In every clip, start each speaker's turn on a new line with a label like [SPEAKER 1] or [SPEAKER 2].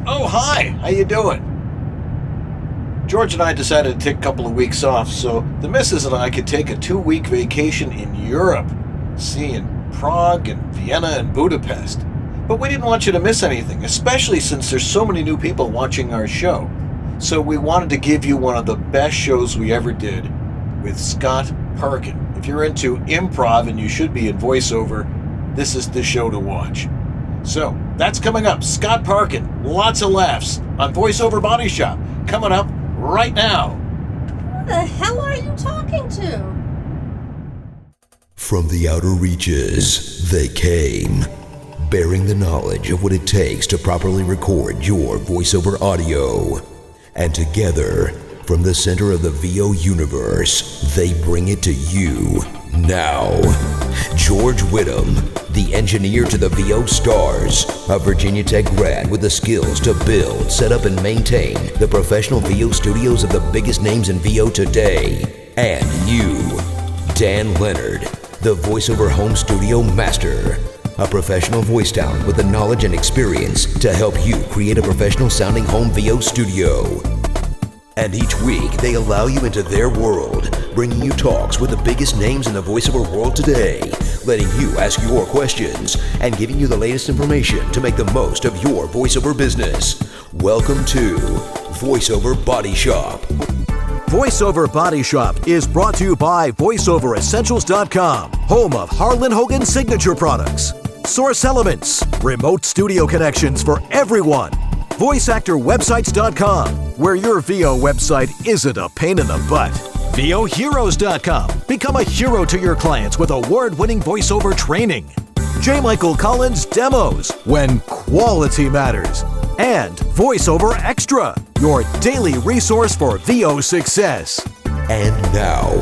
[SPEAKER 1] Oh, hi! How you doing? George and I decided to take a couple of weeks off so the missus and I could take a 2-week vacation in Europe, seeing Prague and Vienna and Budapest. But we didn't want you to miss anything, especially since there's so many new people watching our show. So we wanted to give you one of the best shows we ever did with Scott PARKIN. If you're into improv and you should be in voiceover, this is the show to watch. So, that's coming up. Scott PARKIN, lots of laughs on VoiceOver Body Shop, coming up right now.
[SPEAKER 2] Who the hell are you talking to?
[SPEAKER 3] From the outer reaches, they came, bearing the knowledge of what it takes to properly record your voiceover audio. And together, from the center of the VO universe, they bring it to you now. George Whittam, the engineer to the VO stars, a Virginia Tech grad with the skills to build, set up, and maintain the professional VO studios of the biggest names in VO today. And you, Dan Lenard, the voiceover home studio master, a professional voice talent with the knowledge and experience to help you create a professional sounding home VO studio. And each week, they allow you into their world, bringing you talks with the biggest names in the voiceover world today, letting you ask your questions, and giving you the latest information to make the most of your voiceover business. Welcome to VoiceOver Body Shop.
[SPEAKER 4] VoiceOver Body Shop is brought to you by VoiceOverEssentials.com, home of Harlan Hogan signature products, Source Elements, remote studio connections for everyone, VoiceActorWebsites.com, where your VO website isn't a pain in the butt. VOHeroes.com. Become a hero to your clients with award-winning voiceover training. J. Michael Collins Demos, when quality matters. And VoiceOver Extra, your daily resource for VO success.
[SPEAKER 3] And now,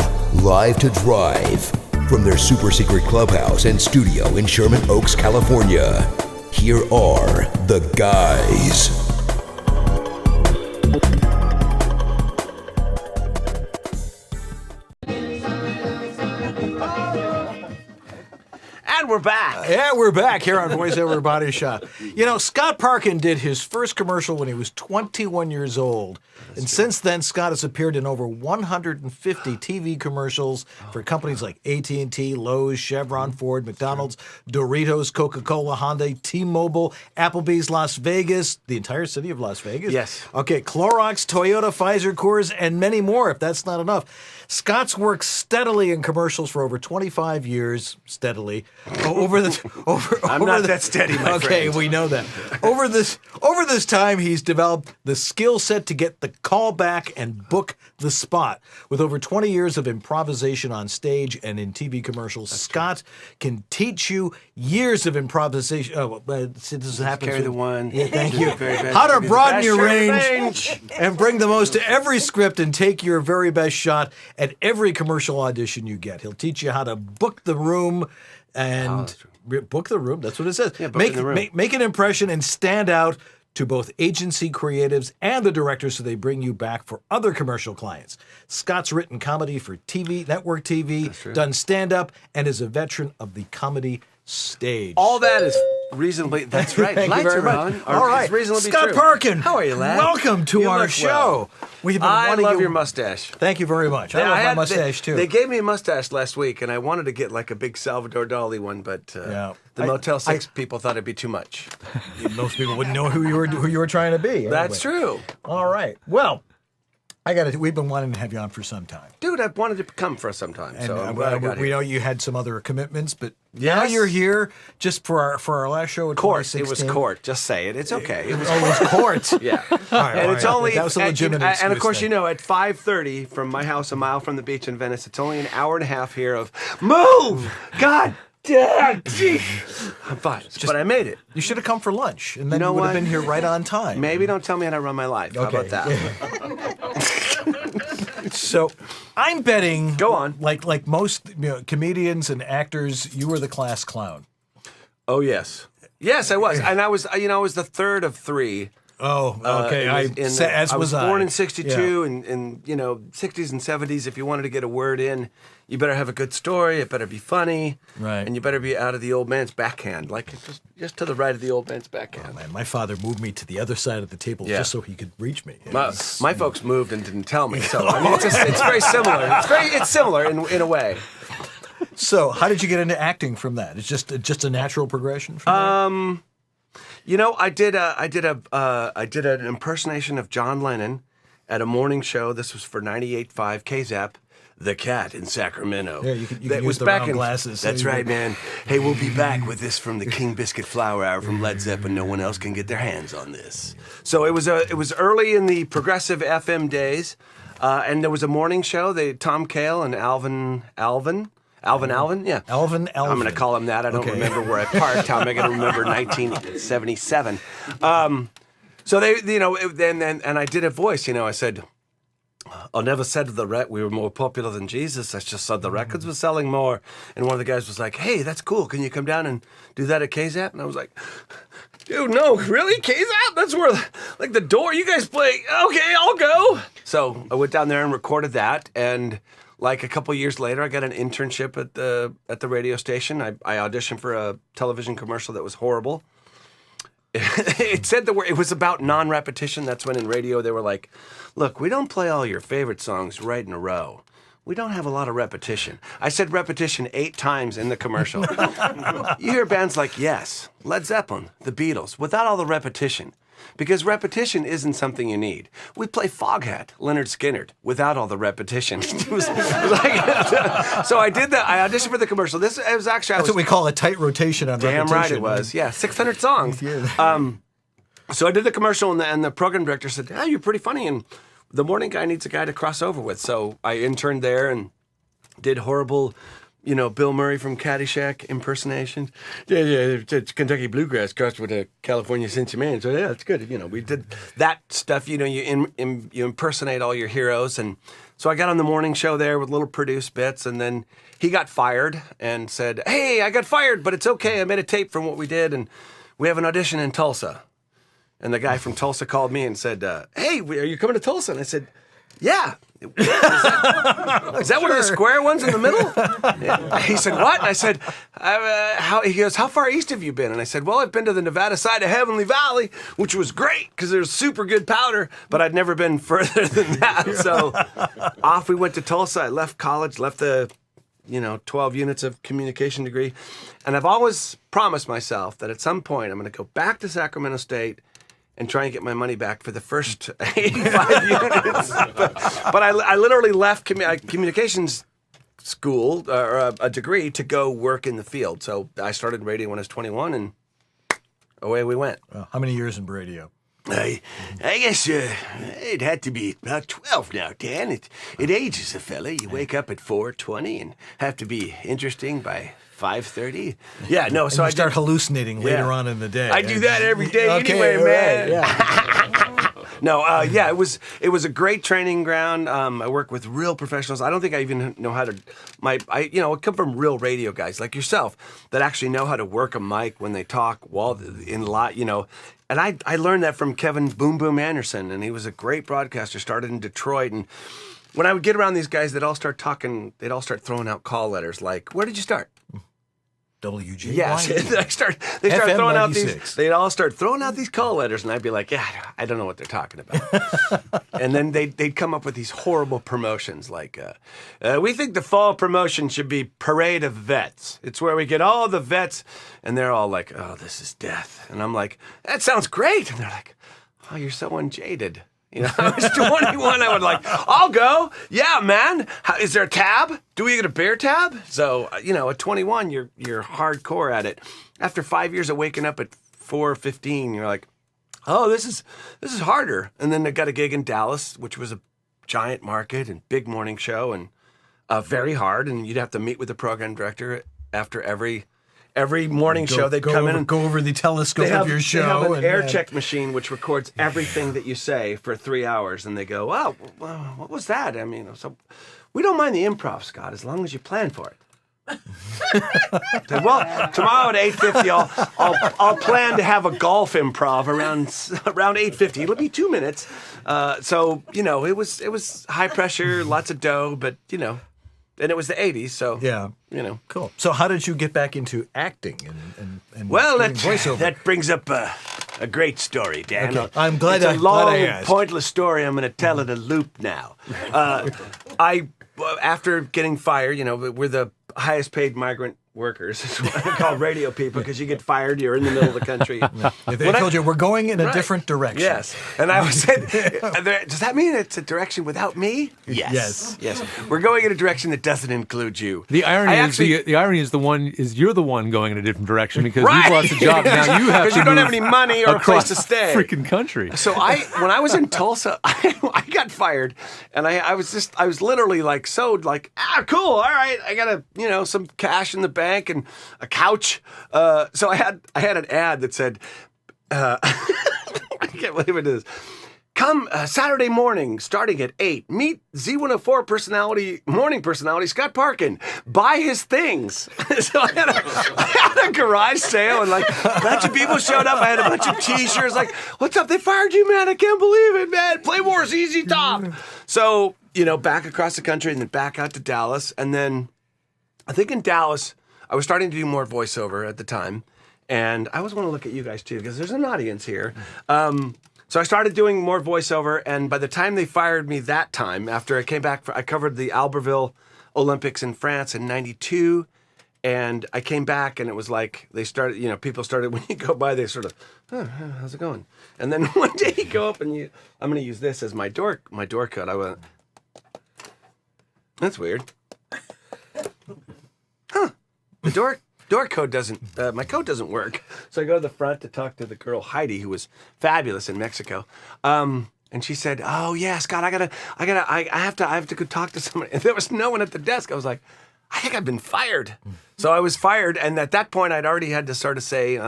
[SPEAKER 3] live to drive from their super secret clubhouse and studio in Sherman Oaks, California. Here are the guys.
[SPEAKER 5] And we're back.
[SPEAKER 4] Yeah, we're back here on VoiceOver Body Shop. You know, Scott PARKIN did his first commercial when he was 21 years old. And since then, Scott has appeared in over 150 TV commercials for companies like AT&T, Lowe's, Chevron, Ford, McDonald's, Doritos, Coca-Cola, Honda, T-Mobile, Applebee's Las Vegas, the entire city of Las Vegas.
[SPEAKER 5] Yes.
[SPEAKER 4] Okay, Clorox, Toyota, Pfizer, Coors, and many more, if that's not enough. Scott's worked steadily in commercials for over 25 years, steadily.
[SPEAKER 5] I'm not that steady, my friend.
[SPEAKER 4] Okay, we know that. Over this time, he's developed the skill set to get the call back and book the spot. With over 20 years of improvisation on stage and in TV commercials, Scott can teach you years of improvisation. This happens.
[SPEAKER 5] Carry the one.
[SPEAKER 4] Yeah, thank you. How to broaden your range and bring the most to every script and take your very best shot at every commercial audition you get. He'll teach you how to book the room and book the room. That's what it says.
[SPEAKER 5] Yeah,
[SPEAKER 4] make an impression and stand out to both agency creatives and the directors so they bring you back for other commercial clients. Scott's written comedy for TV, network TV, done stand-up, and is a veteran of the comedy stage.
[SPEAKER 5] All that is reasonably, that's right.
[SPEAKER 4] Thank you very much. All right, Scott PARKIN.
[SPEAKER 5] How are you, lad?
[SPEAKER 4] Welcome to our show.
[SPEAKER 5] Well. I love your mustache.
[SPEAKER 4] Thank you very much. I love my mustache, too.
[SPEAKER 5] They gave me a mustache last week, and I wanted to get like a big Salvador Dali one, but the Motel 6 people thought it'd be too much.
[SPEAKER 4] Most people wouldn't know who you were trying to be. Anyway.
[SPEAKER 5] That's true.
[SPEAKER 4] All right. Well, we've been wanting to have you on for some time.
[SPEAKER 5] Dude, I've wanted to come for some time,
[SPEAKER 4] and
[SPEAKER 5] so I'm glad I got here.
[SPEAKER 4] We know you had some other commitments, but now you're here just for our last show in 2016.
[SPEAKER 5] It was court. Just say it. It's okay.
[SPEAKER 4] It was court.
[SPEAKER 5] Yeah.
[SPEAKER 4] All right,
[SPEAKER 5] and it's only
[SPEAKER 4] that was a legitimate excuse.
[SPEAKER 5] And of course, you know, at 5:30 from my house, a mile from the beach in Venice, it's only an hour and a half here of move. God. Damn, I'm fine, but I made it.
[SPEAKER 4] You should have come for lunch, and then you would have been here right on time.
[SPEAKER 5] Maybe don't tell me how to run my life.
[SPEAKER 4] Okay.
[SPEAKER 5] How about that?
[SPEAKER 4] So, I'm betting.
[SPEAKER 5] Go on.
[SPEAKER 4] Like most comedians and actors, you were the class clown.
[SPEAKER 5] Oh yes, I was, and I was the third of three.
[SPEAKER 4] Oh, okay.
[SPEAKER 5] I was born in '62,
[SPEAKER 4] Yeah.
[SPEAKER 5] and you know, '60s and '70s. If you wanted to get a word in, you better have a good story. It better be funny,
[SPEAKER 4] Right.
[SPEAKER 5] And you better be out of the old man's backhand, like just to the right of the old man's backhand.
[SPEAKER 4] Oh, man, my father moved me to the other side of the table
[SPEAKER 5] Yeah.
[SPEAKER 4] just so he could reach me.
[SPEAKER 5] My folks moved and didn't tell me, so I mean, it's very similar. It's similar in a way.
[SPEAKER 4] So, how did you get into acting from that? It's just a natural progression from there?
[SPEAKER 5] You know, I did an impersonation of John Lennon at a morning show. This was for 98.5 KZAP, The Cat in Sacramento.
[SPEAKER 4] Yeah, you can
[SPEAKER 5] That
[SPEAKER 4] use
[SPEAKER 5] was
[SPEAKER 4] the
[SPEAKER 5] back
[SPEAKER 4] round
[SPEAKER 5] in
[SPEAKER 4] glasses.
[SPEAKER 5] That's right, man. Hey, we'll be back with this from the King Biscuit Flower Hour from Led Zeppelin. No one else can get their hands on this. So it was early in the progressive FM days, and there was a morning show. Tom Cale and Alvin. Yeah.
[SPEAKER 4] Alvin.
[SPEAKER 5] I'm going to call him that. I don't remember where I parked. How am I going to remember 1977? So they, you know, and I did a voice. You know, I said, "I never said we were more popular than Jesus. I just said the records were selling more." And one of the guys was like, "Hey, that's cool. Can you come down and do that at KZAP?" And I was like, "Dude, no, really? KZAP? That's where, like, the door. You guys play? Okay, I'll go." So I went down there and recorded that, and like a couple years later, I got an internship at the radio station. I auditioned for a television commercial that was horrible. It said it was about non-repetition. That's when in radio they were like, "Look, we don't play all your favorite songs right in a row. We don't have a lot of repetition." I said repetition 8 times in the commercial. You hear bands like Yes, Led Zeppelin, The Beatles, without all the repetition. Because repetition isn't something you need. We play Foghat, Leonard Skinner, without all the repetition. It was like, so I did that. I auditioned for the commercial. It was actually
[SPEAKER 4] That's what we call a tight rotation on
[SPEAKER 5] damn
[SPEAKER 4] repetition.
[SPEAKER 5] right it was. Yeah, 600 songs. So I did the commercial, and the program director said, "Oh, you're pretty funny, and the morning guy needs a guy to cross over with." So I interned there and did horrible, you know, Bill Murray from Caddyshack impersonations. Yeah, it's Kentucky bluegrass crossed with a California Cincy Man. So yeah, it's good. You know, we did that stuff. You know, you impersonate all your heroes, and so I got on the morning show there with little produced bits, and then he got fired and said, "Hey, I got fired, but it's okay. I made a tape from what we did, and we have an audition in Tulsa." And the guy from Tulsa called me and said, "Hey, are you coming to Tulsa?" And I said, "Yeah." Is that one of the square ones in the middle? Yeah. He said, "What?" And I said, he goes, "How far east have you been?" And I said, "Well, I've been to the Nevada side of Heavenly Valley, which was great because there's super good powder, but I'd never been further than that." So off we went to Tulsa. I left college, left the 12 units of communication degree. And I've always promised myself that at some point I'm going to go back to Sacramento State and try and get my money back for the first 85 units. But I literally left communications school, or a degree, to go work in the field. So I started radio when I was 21, and away we went.
[SPEAKER 4] Well, how many years in radio?
[SPEAKER 5] I guess it had to be about 12 now, Dan. It ages a fella. You wake up at 4:20 and have to be interesting by 5:30. Yeah, no. So
[SPEAKER 4] I
[SPEAKER 5] I
[SPEAKER 4] start hallucinating later on in the day.
[SPEAKER 5] I do that every day anyway, man. No, it was a great training ground. I work with real professionals. I don't think I even know how to. I come from real radio guys like yourself that actually know how to work a mic when they talk while in lot. And I learned that from Kevin Boom Boom Anderson, and he was a great broadcaster. Started in Detroit, and when I would get around these guys, they'd all start talking. They'd all start throwing out call letters like, "Where did you start?"
[SPEAKER 4] WG.
[SPEAKER 5] Yes, they start
[SPEAKER 4] FM
[SPEAKER 5] throwing
[SPEAKER 4] 96.
[SPEAKER 5] out these. They'd all start throwing out these call letters, and I'd be like, "Yeah, I don't know what they're talking about." And then they'd come up with these horrible promotions, like, "We think the fall promotion should be Parade of Vets. It's where we get all the vets," and they're all like, "Oh, this is death." And I'm like, "That sounds great." And they're like, "Oh, you're so unjaded." I was 21. I would like, "I'll go. Yeah, man. Is there a tab? Do we get a bear tab?" So, at 21, you're hardcore at it. After 5 years of waking up at 4:15, you're like, "Oh, this is harder." And then I got a gig in Dallas, which was a giant market and big morning show, and very hard. And you'd have to meet with the program director after every morning show. They'd come in and
[SPEAKER 4] go over the telescope of your show.
[SPEAKER 5] They have an air check machine which records everything that you say for 3 hours, and they go, "Wow, what was that?" I mean, so we don't mind the improv, Scott, as long as you plan for it. Said, well, tomorrow at 8:50, I'll plan to have a golf improv around 8:50. It'll be 2 minutes. So you know, it was high pressure, lots of dough, but you know, and it was the 80s, so
[SPEAKER 4] Yeah.
[SPEAKER 5] you know.
[SPEAKER 4] Cool. So how did you get back into acting and
[SPEAKER 5] Well,
[SPEAKER 4] doing voiceover?
[SPEAKER 5] that brings up a great story, Dan.
[SPEAKER 4] Okay. I'm glad
[SPEAKER 5] it's
[SPEAKER 4] I-
[SPEAKER 5] a
[SPEAKER 4] glad
[SPEAKER 5] long,
[SPEAKER 4] I asked.
[SPEAKER 5] pointless story. I'm going to tell it a loop now. After getting fired, you know, we're the highest paid migrant workers. It's what I call radio people because you get fired, you're in the middle of the country.
[SPEAKER 4] If they told you we're going in a
[SPEAKER 5] Right.
[SPEAKER 4] different direction.
[SPEAKER 5] Yes. And I always said, does that mean it's a direction without me?
[SPEAKER 4] Yes.
[SPEAKER 5] Yes. We're going in a direction that doesn't include you.
[SPEAKER 6] The irony is you're the one going in a different direction because you've lost a job now. You have
[SPEAKER 5] Because
[SPEAKER 6] to
[SPEAKER 5] you don't have
[SPEAKER 6] move
[SPEAKER 5] any money or a place
[SPEAKER 6] across
[SPEAKER 5] to stay.
[SPEAKER 6] the freaking country.
[SPEAKER 5] So when I was in Tulsa, I got fired, and I was literally like, cool, all right, I got some cash in the bank and a couch. So I had an ad that said, I can't believe it is. Come Saturday morning, starting at 8, meet Z104 morning personality Scott Parkin. Buy his things. So I had a garage sale, and like a bunch of people showed up. I had a bunch of T-shirts. Like, what's up? They fired you, man! I can't believe it, man. Playmore's easy top. So back across the country, and then back out to Dallas, and then I think in Dallas, I was starting to do more voiceover at the time, and I always want to look at you guys too because there's an audience here. So I started doing more voiceover, and by the time they fired me that time, after I came back, I covered the Albertville Olympics in France in '92, and I came back, and it was like they started, people started, when you go by, they sort of, oh, how's it going? And then one day you go up, and I'm going to use this as my door code. I went, that's weird. Huh, the door code doesn't, my code doesn't work. So I go to the front to talk to the girl, Heidi, who was fabulous in Mexico. And she said, oh yeah, Scott, I have to go talk to somebody. And there was no one at the desk. I was like, I think I've been fired. So I was fired. And at that point I'd already had to sort of say,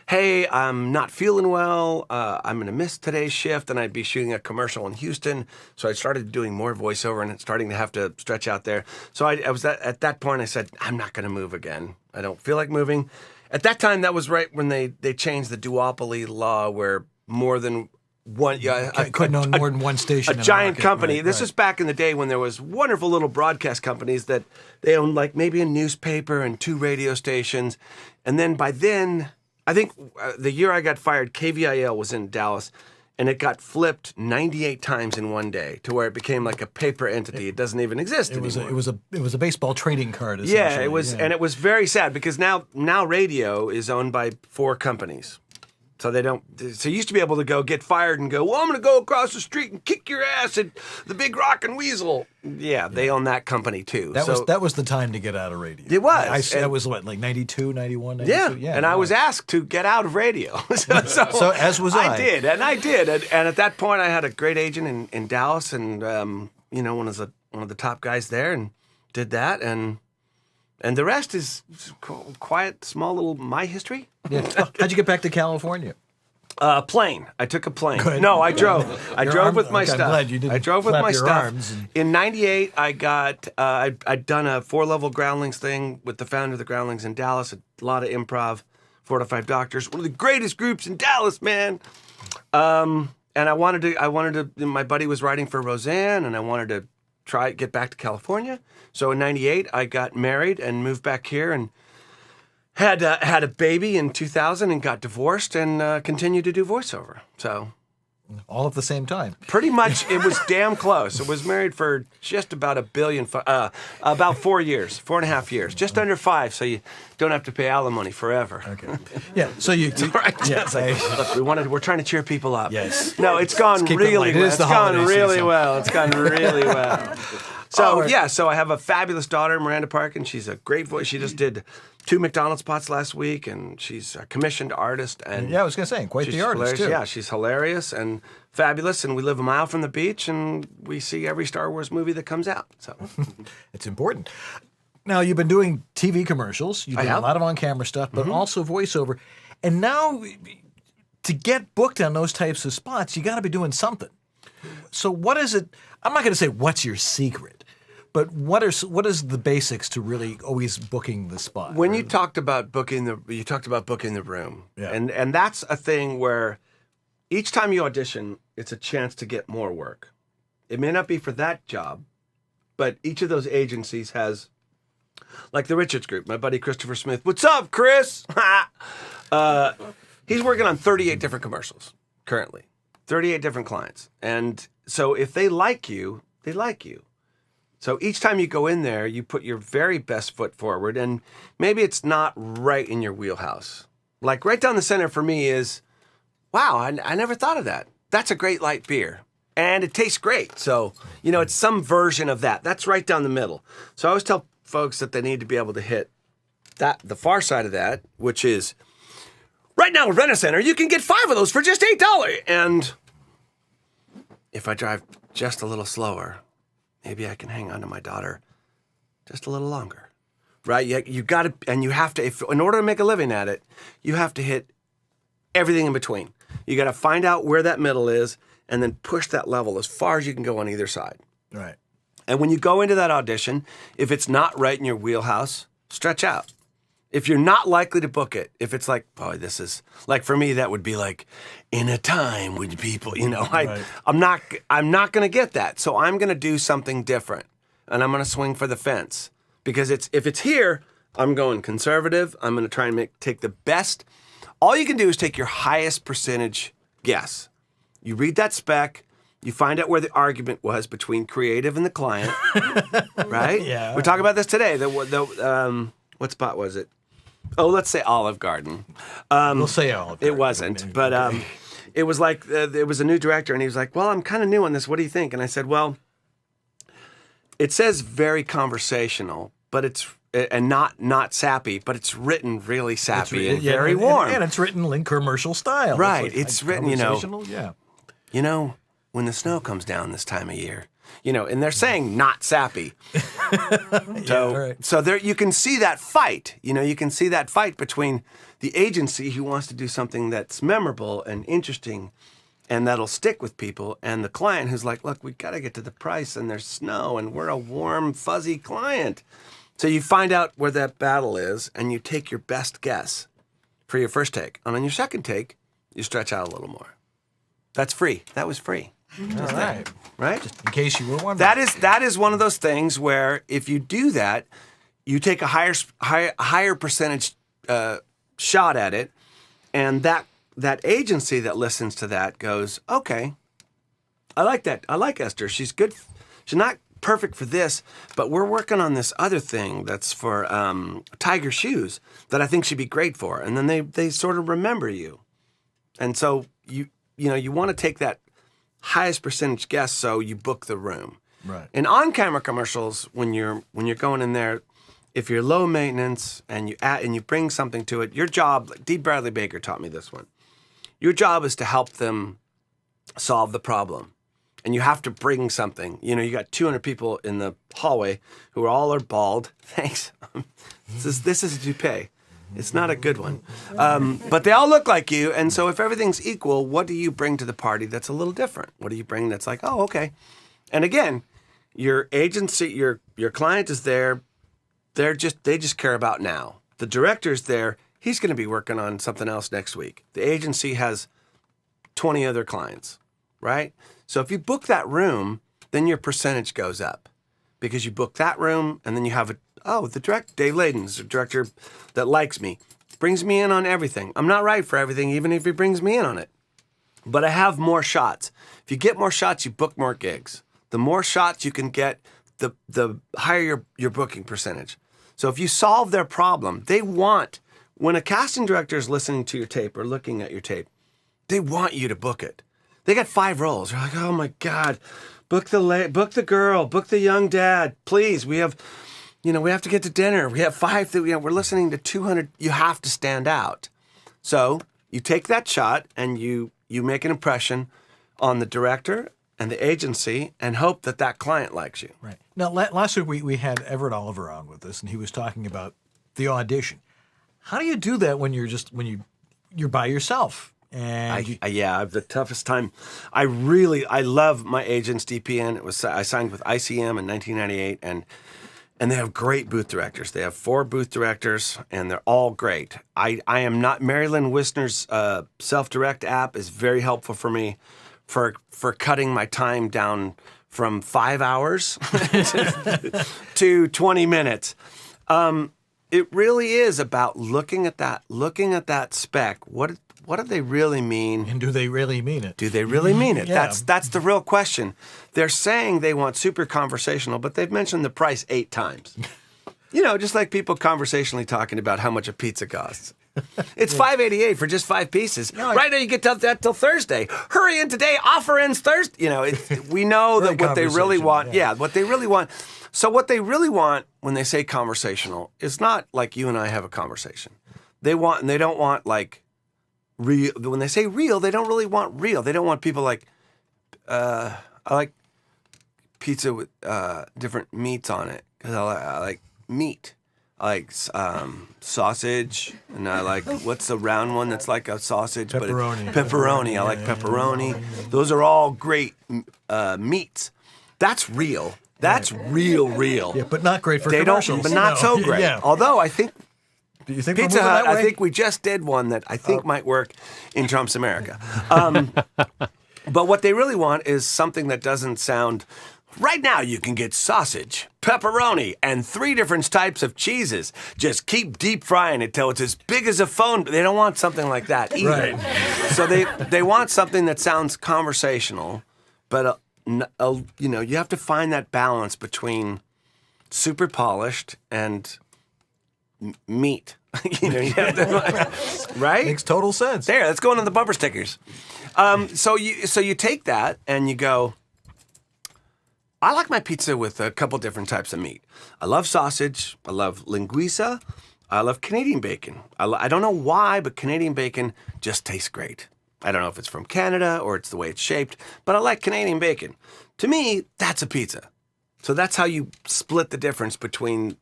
[SPEAKER 5] hey, I'm not feeling well. I'm going to miss today's shift, and I'd be shooting a commercial in Houston. So I started doing more voiceover and starting to have to stretch out there. So I was at that point, I said, I'm not going to move again. I don't feel like moving. At that time, that was right when they changed the duopoly law where more than one...
[SPEAKER 4] couldn't own more than one station.
[SPEAKER 5] A giant
[SPEAKER 4] market.
[SPEAKER 5] company.
[SPEAKER 4] Right,
[SPEAKER 5] This was back in the day when there was wonderful little broadcast companies that they owned like maybe a newspaper and 2 radio stations. And then by then... I think the year I got fired, KVIL was in Dallas, and it got flipped 98 times in one day to where it became like a paper entity. It doesn't even exist anymore.
[SPEAKER 4] It was a baseball trading card.
[SPEAKER 5] Yeah, it was, and it was very sad because now radio is owned by 4 companies. So they don't. So you used to be able to go get fired and go, well, I'm going to go across the street and kick your ass at the Big Rockin' Weasel. Yeah, they own that company too.
[SPEAKER 4] That was the time to get out of radio.
[SPEAKER 5] It was.
[SPEAKER 4] That was what, like 92, 91, 92?
[SPEAKER 5] Yeah, and I was asked to get out of radio.
[SPEAKER 4] So as was I.
[SPEAKER 5] I did. And at that point, I had a great agent in Dallas, and one of the top guys there, and did that, and the rest is quiet, small little my history.
[SPEAKER 4] Yeah. How'd you get back to California?
[SPEAKER 5] Plane. I took a plane.
[SPEAKER 4] Good.
[SPEAKER 5] No, I drove. I drove with my
[SPEAKER 4] okay, I'm
[SPEAKER 5] stuff.
[SPEAKER 4] glad you didn't
[SPEAKER 5] I drove with
[SPEAKER 4] flap
[SPEAKER 5] my
[SPEAKER 4] your
[SPEAKER 5] stuff.
[SPEAKER 4] arms and-
[SPEAKER 5] In '98, I got. I'd done a 4-level groundlings thing with the founder of the Groundlings in Dallas. A lot of improv. 4 to 5 Doctors. One of the greatest groups in Dallas, man. And I wanted to. My buddy was writing for Roseanne, and I wanted to get back to California. So in '98, I got married and moved back here, and had a baby in 2000, and got divorced, and continued to do voiceover. So
[SPEAKER 4] All at the same time.
[SPEAKER 5] pretty much, it was damn close. It was married for just about about 4 years, 4.5 years, just under 5. So you don't have to pay alimony forever.
[SPEAKER 4] Okay. Yeah. So you.
[SPEAKER 5] Right.
[SPEAKER 4] Yeah.
[SPEAKER 5] It's like, look, we're trying to cheer people up.
[SPEAKER 4] Yes.
[SPEAKER 5] No, it's gone
[SPEAKER 4] keep it
[SPEAKER 5] really
[SPEAKER 4] light. It
[SPEAKER 5] well.
[SPEAKER 4] is
[SPEAKER 5] It's
[SPEAKER 4] the
[SPEAKER 5] gone
[SPEAKER 4] holiday
[SPEAKER 5] really
[SPEAKER 4] season.
[SPEAKER 5] well. It's gone really well. So
[SPEAKER 4] All right.
[SPEAKER 5] yeah, so I have a fabulous daughter, Miranda Parkin. She's a great voice. She just did 2 McDonald's spots last week, and she's a commissioned artist. And
[SPEAKER 4] Yeah, I was going to say, quite
[SPEAKER 5] she's
[SPEAKER 4] the artist,
[SPEAKER 5] hilarious.
[SPEAKER 4] too.
[SPEAKER 5] Yeah, she's hilarious and fabulous, and we live a mile from the beach, and we see every Star Wars movie that comes out. So
[SPEAKER 4] It's important. Now, you've been doing TV commercials. You've
[SPEAKER 5] I
[SPEAKER 4] done a
[SPEAKER 5] have.
[SPEAKER 4] lot of on-camera stuff, but also voiceover. And now, to get booked on those types of spots, you got to be doing something. So what is it? I'm not going to say what's your secret, But what is the basics to really always booking the spot?
[SPEAKER 5] When you talked about booking the room,
[SPEAKER 4] Yeah.
[SPEAKER 5] and that's a thing where each time you audition, it's a chance to get more work. It may not be for that job, but each of those agencies has, like the Richards Group, my buddy Christopher Smith. What's up, Chris? He's working on 38 different commercials currently, 38 different clients. And so if they like you, they like you. So each time you go in there, you put your very best foot forward, and maybe it's not right in your wheelhouse. Like right down the center for me is, wow, I never thought of that. That's a great light beer. And it tastes great. So, it's some version of that. That's right down the middle. So I always tell folks that they need to be able to hit the far side of that, which is, right now at Rent-A-Center, you can get 5 of those for just $8. And if I drive just a little slower, maybe I can hang on to my daughter just a little longer, right? You got to, and you have to, in order to make a living at it, you have to hit everything in between. You got to find out where that middle is and then push that level as far as you can go on either side.
[SPEAKER 4] Right.
[SPEAKER 5] And when you go into that audition, if it's not right in your wheelhouse, stretch out. If you're not likely to book it, if it's like, boy, this is, like for me, that would be like, in a time when people,
[SPEAKER 4] Right.
[SPEAKER 5] I'm not going to get that. So I'm going to do something different, and I'm going to swing for the fence. Because if it's here, I'm going conservative. I'm going to try and take the best. All you can do is take your highest percentage guess. You read that spec, you find out where the argument was between creative and the client, right?
[SPEAKER 4] Yeah.
[SPEAKER 5] We're talking about this today. What spot was it? Oh, let's say Olive Garden.
[SPEAKER 4] We'll say Olive Garden.
[SPEAKER 5] It wasn't, but it was like it was a new director, and he was like, "Well, I'm kind of new on this. What do you think?" And I said, "Well, it says very conversational, but it's and not sappy, but it's written really sappy and very warm,
[SPEAKER 4] and it's written in commercial style,
[SPEAKER 5] right? It's written,
[SPEAKER 4] conversational, yeah.
[SPEAKER 5] When the snow comes down this time of year." And they're saying not sappy. So there you can see that fight. You can see that fight between the agency who wants to do something that's memorable and interesting and that'll stick with people, and the client who's like, look, we got to get to the price, and there's snow, and we're a warm, fuzzy client. So you find out where that battle is, and you take your best guess for your first take. And on your second take, you stretch out a little more. That's free. That was free.
[SPEAKER 4] All right.
[SPEAKER 5] Right?
[SPEAKER 4] Just in case you were wondering.
[SPEAKER 5] That is one of those things where if you do that, you take a higher percentage shot at it, and that agency that listens to that goes, okay, I like that. I like Esther. She's good. She's not perfect for this, but we're working on this other thing that's for Tiger shoes that I think she'd be great for. And then they sort of remember you. And so you want to take that highest percentage guess, so you book the room.
[SPEAKER 4] Right.
[SPEAKER 5] In on-camera commercials, when you're going in there, if you're low maintenance and you bring something to it, your job, Dee Bradley Baker taught me this one. Your job is to help them solve the problem. And you have to bring something. You got 200 people in the hallway who all are bald. Thanks. This is a toupee. It's not a good one. But they all look like you. And so if everything's equal, what do you bring to the party that's a little different? What do you bring that's like, oh, okay. And again, your agency, your client is there. They just care about now. The director's there. He's going to be working on something else next week. The agency has 20 other clients, right? So if you book that room, then your percentage goes up because you book that room, and then you have the director, Dave Layden's the director that likes me, brings me in on everything. I'm not right for everything, even if he brings me in on it. But I have more shots. If you get more shots, you book more gigs. The more shots you can get, the higher your booking percentage. So if you solve their problem, when a casting director is listening to your tape or looking at your tape, they want you to book it. They got 5 roles. They're like, oh my God, book the girl, book the young dad, please. We have to get to dinner. We have 5. We're listening to 200. You have to stand out. So you take that shot and you make an impression on the director and the agency and hope that client likes you.
[SPEAKER 4] Right. Now, last week we had Everett Oliver on with us, and he was talking about the audition. How do you do that when you're by yourself And
[SPEAKER 5] I have the toughest time. I love my agent's DPN. I signed with ICM in 1998, and they have great booth directors. They have 4 booth directors, and they're all great. I am not. Marilyn Wisner's self-direct app is very helpful for me for cutting my time down from 5 hours to 20 minutes. It really is about looking at that spec. What do they really mean?
[SPEAKER 4] And do they really mean it?
[SPEAKER 5] Do they really mean it?
[SPEAKER 4] Yeah.
[SPEAKER 5] That's the real question. They're saying they want super conversational, but they've mentioned the price 8 times. Just like people conversationally talking about how much a pizza costs. It's $5.88 for just 5 pieces. Right now you get that till Thursday. Hurry in today. Offer ends Thursday. We know that what they really want. Yeah, what they really want. So what they really want when they say conversational is not like you and I have a conversation. They don't want like real. When they say real, they don't really want real. They don't want people like, I like pizza with different meats on it because I like meat. I like sausage, and I like, what's the round one that's like a sausage?
[SPEAKER 4] Pepperoni.
[SPEAKER 5] Pepperoni. I like pepperoni. Those are all great meats. That's real. That's real.
[SPEAKER 4] Yeah, but not great for
[SPEAKER 5] They
[SPEAKER 4] commercials.
[SPEAKER 5] don't, but not so great.
[SPEAKER 4] Yeah.
[SPEAKER 5] Although I think
[SPEAKER 4] Do you think
[SPEAKER 5] Pizza
[SPEAKER 4] we're moving
[SPEAKER 5] Hut,
[SPEAKER 4] that way?
[SPEAKER 5] I think we just did one that I think might work in Trump's America. But what they really want is something that doesn't sound... Right now you can get sausage, pepperoni, and 3 different types of cheeses. Just keep deep frying it till it's as big as a phone. They don't want something like that either.
[SPEAKER 4] Right.
[SPEAKER 5] So they want something that sounds conversational, but you have to find that balance between super polished and meat. You have to, right?
[SPEAKER 4] Makes total sense.
[SPEAKER 5] There, let's go into the bumper stickers. So you take that and you go, I like my pizza with a couple different types of meat. I love sausage. I love linguiça. I love Canadian bacon. I don't know why, but Canadian bacon just tastes great. I don't know if it's from Canada or it's the way it's shaped, but I like Canadian bacon. To me, that's a pizza. So that's how you split the difference between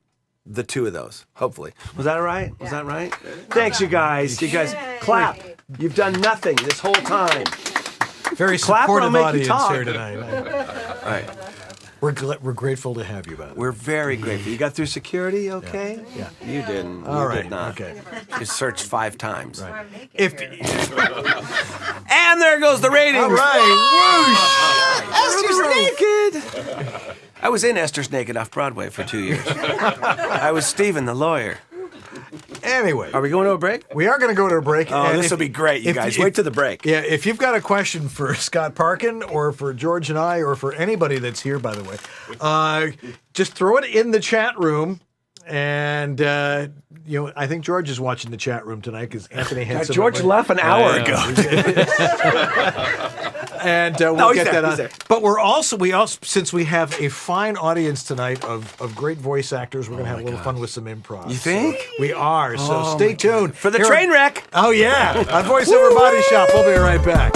[SPEAKER 5] the 2 of those, hopefully. Was that all right? Was that right? Thanks, you guys. You guys, clap. You've done nothing this whole time.
[SPEAKER 4] Very
[SPEAKER 5] Clap or I'll
[SPEAKER 4] supportive
[SPEAKER 5] make you
[SPEAKER 4] audience
[SPEAKER 5] talk.
[SPEAKER 4] here tonight.
[SPEAKER 5] All right.
[SPEAKER 4] We're grateful to have you, by the way.
[SPEAKER 5] We're very grateful. You got through security okay?
[SPEAKER 4] Yeah.
[SPEAKER 5] You didn't.
[SPEAKER 4] All
[SPEAKER 5] You
[SPEAKER 4] right.
[SPEAKER 5] did not.
[SPEAKER 4] Okay.
[SPEAKER 5] You searched 5 times.
[SPEAKER 4] Right.
[SPEAKER 5] And there goes the ratings.
[SPEAKER 4] All right.
[SPEAKER 5] Esther's naked. I was in Esther's Naked off Broadway for 2 years. I was Stephen the lawyer.
[SPEAKER 4] Anyway,
[SPEAKER 5] Are we going to a break?
[SPEAKER 4] we are going to go to a break.
[SPEAKER 5] Oh,
[SPEAKER 4] and
[SPEAKER 5] this
[SPEAKER 4] if-
[SPEAKER 5] will be great, you
[SPEAKER 4] if-
[SPEAKER 5] guys.
[SPEAKER 4] if-
[SPEAKER 5] Wait till the break.
[SPEAKER 4] Yeah, if you've got a question for Scott Parkin or for George and I or for anybody that's here, by the way, just throw it in the chat room. And, I think George is watching the chat room tonight because Anthony had some...
[SPEAKER 5] George left an hour ago.
[SPEAKER 4] And we'll
[SPEAKER 5] No, he's
[SPEAKER 4] get
[SPEAKER 5] there,
[SPEAKER 4] that
[SPEAKER 5] he's
[SPEAKER 4] on.
[SPEAKER 5] there.
[SPEAKER 4] But we also, since we have a fine audience tonight of great voice actors, we're going to have a little fun with some improv.
[SPEAKER 5] You think?
[SPEAKER 4] So we are. So stay tuned.
[SPEAKER 5] For the
[SPEAKER 4] Here-
[SPEAKER 5] train wreck.
[SPEAKER 4] Oh, yeah. On VoiceOver Body Shop. We'll be right back.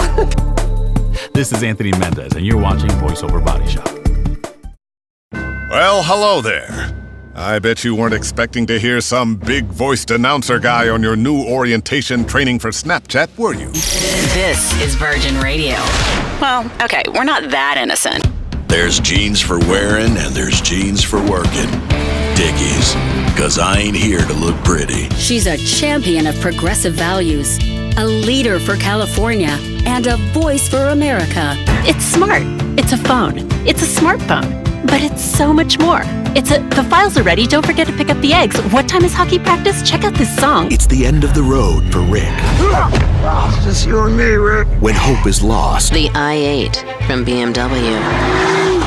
[SPEAKER 7] This is Anthony Mendez, and you're watching VoiceOver Body Shop.
[SPEAKER 8] Well, hello there. I bet you weren't expecting to hear some big-voiced announcer guy on your new orientation training for Snapchat, were you?
[SPEAKER 9] This is Virgin Radio. Well, okay, we're not that innocent.
[SPEAKER 10] There's jeans for wearing and there's jeans for working. Dickies, 'cause I ain't here to look pretty.
[SPEAKER 11] She's a champion of progressive values, a leader for California, and a voice for America.
[SPEAKER 12] It's smart. It's a phone. It's a smartphone. But it's so much more. The files are ready. Don't forget to pick up the eggs. What time is hockey practice? Check out this song.
[SPEAKER 3] It's the end of the road for Rick.
[SPEAKER 10] It's just you and me, Rick.
[SPEAKER 3] When hope is lost,
[SPEAKER 9] The i8 from BMW.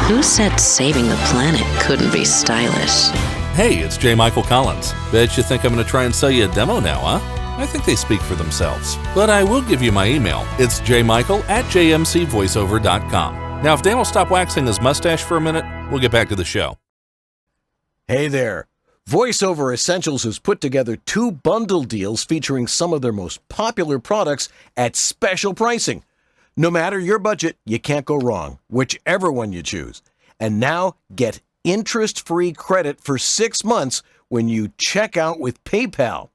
[SPEAKER 9] Who said saving the planet couldn't be stylish?
[SPEAKER 13] Hey, it's J. Michael Collins. Bet you think I'm going to try and sell you a demo now, huh? I think they speak for themselves. But I will give you my email. It's jmichael@jmcvoiceover.com. Now, if Dan will stop waxing his mustache for a minute, we'll get back to the show.
[SPEAKER 14] Hey there. VoiceOver Essentials has put together 2 bundle deals featuring some of their most popular products at special pricing. No matter your budget, you can't go wrong, whichever one you choose. And now get interest-free credit for 6 months when you check out with PayPal.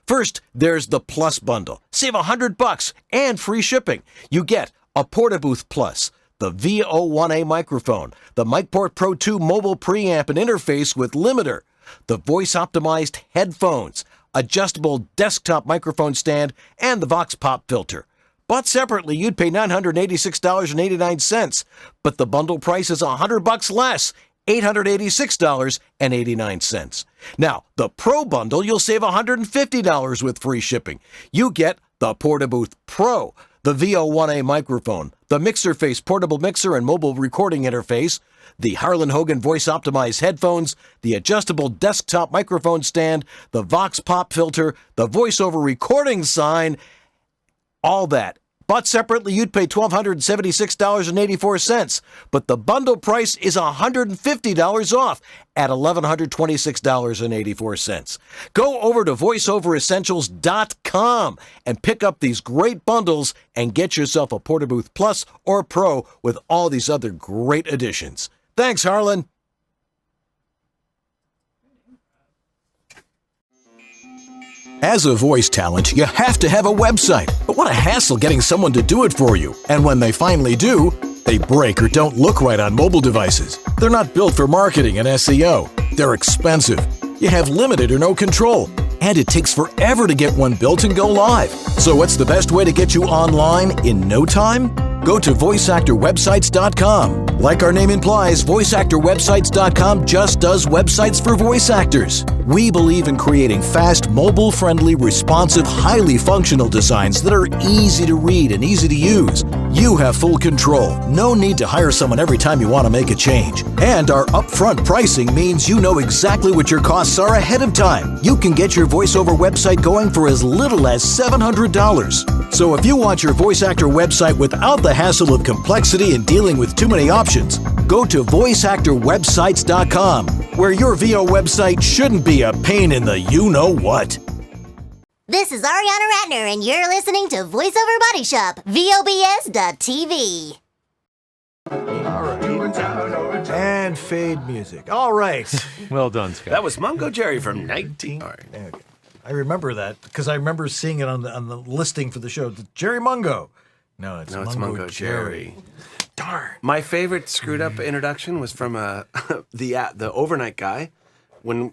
[SPEAKER 14] First, there's the Plus bundle. Save $100 and free shipping. You get a Portabooth Plus, the VO1A microphone, the MicPort Pro 2 mobile preamp and interface with limiter, the voice-optimized headphones, adjustable desktop microphone stand, and the Vox Pop filter. Bought separately, you'd pay $986.89, but the bundle price is $100 less, $886.89. Now, the Pro bundle, you'll save $150 with free shipping. You get the Portabooth Pro, the VO1A microphone, the MixerFace portable mixer and mobile recording interface, the Harlan Hogan voice-optimized headphones, the adjustable desktop microphone stand, the Vox Pop filter, the voiceover recording sign, all that. Bought separately, you'd pay $1,276.84, but the bundle price is $150 off at $1,126.84. Go over to voiceoveressentials.com and pick up these great bundles and get yourself a Portabooth Plus or Pro with all these other great additions. Thanks, Harlan. As a voice talent, you have to have a website. But what a hassle getting someone to do it for you. And when they finally do, they break or don't look right on mobile devices. They're not built for marketing and SEO. They're expensive. You have limited or no control. And it takes forever to get one built and go live. So what's the best way to get you online in no time? Go to voiceactorwebsites.com. Like our name implies, voiceactorwebsites.com just does websites for voice actors. We believe in creating fast, mobile-friendly, responsive, highly functional designs that are easy to read and easy to use. You have full control. No need to hire someone every time you want to make a change. And our upfront pricing means you know exactly what your costs are ahead of time. You can get your voiceover website going for as little as $700. So if you want your voice actor website without the hassle of complexity and dealing with too many options, go to voiceactorwebsites.com, where your VO website shouldn't be a pain in the you-know-what.
[SPEAKER 15] This is Ariana Ratner, and you're listening to VoiceOver Body Shop, VOBS.TV.
[SPEAKER 4] All right. And fade music. All right.
[SPEAKER 6] Well done, Scott.
[SPEAKER 5] That was Mungo Jerry from 19. All right.
[SPEAKER 4] Okay. I remember that because I remember seeing it on the listing for the show. Jerry Mungo. No, it's Mungo Jerry.
[SPEAKER 5] Darn. My favorite screwed up introduction was from the overnight guy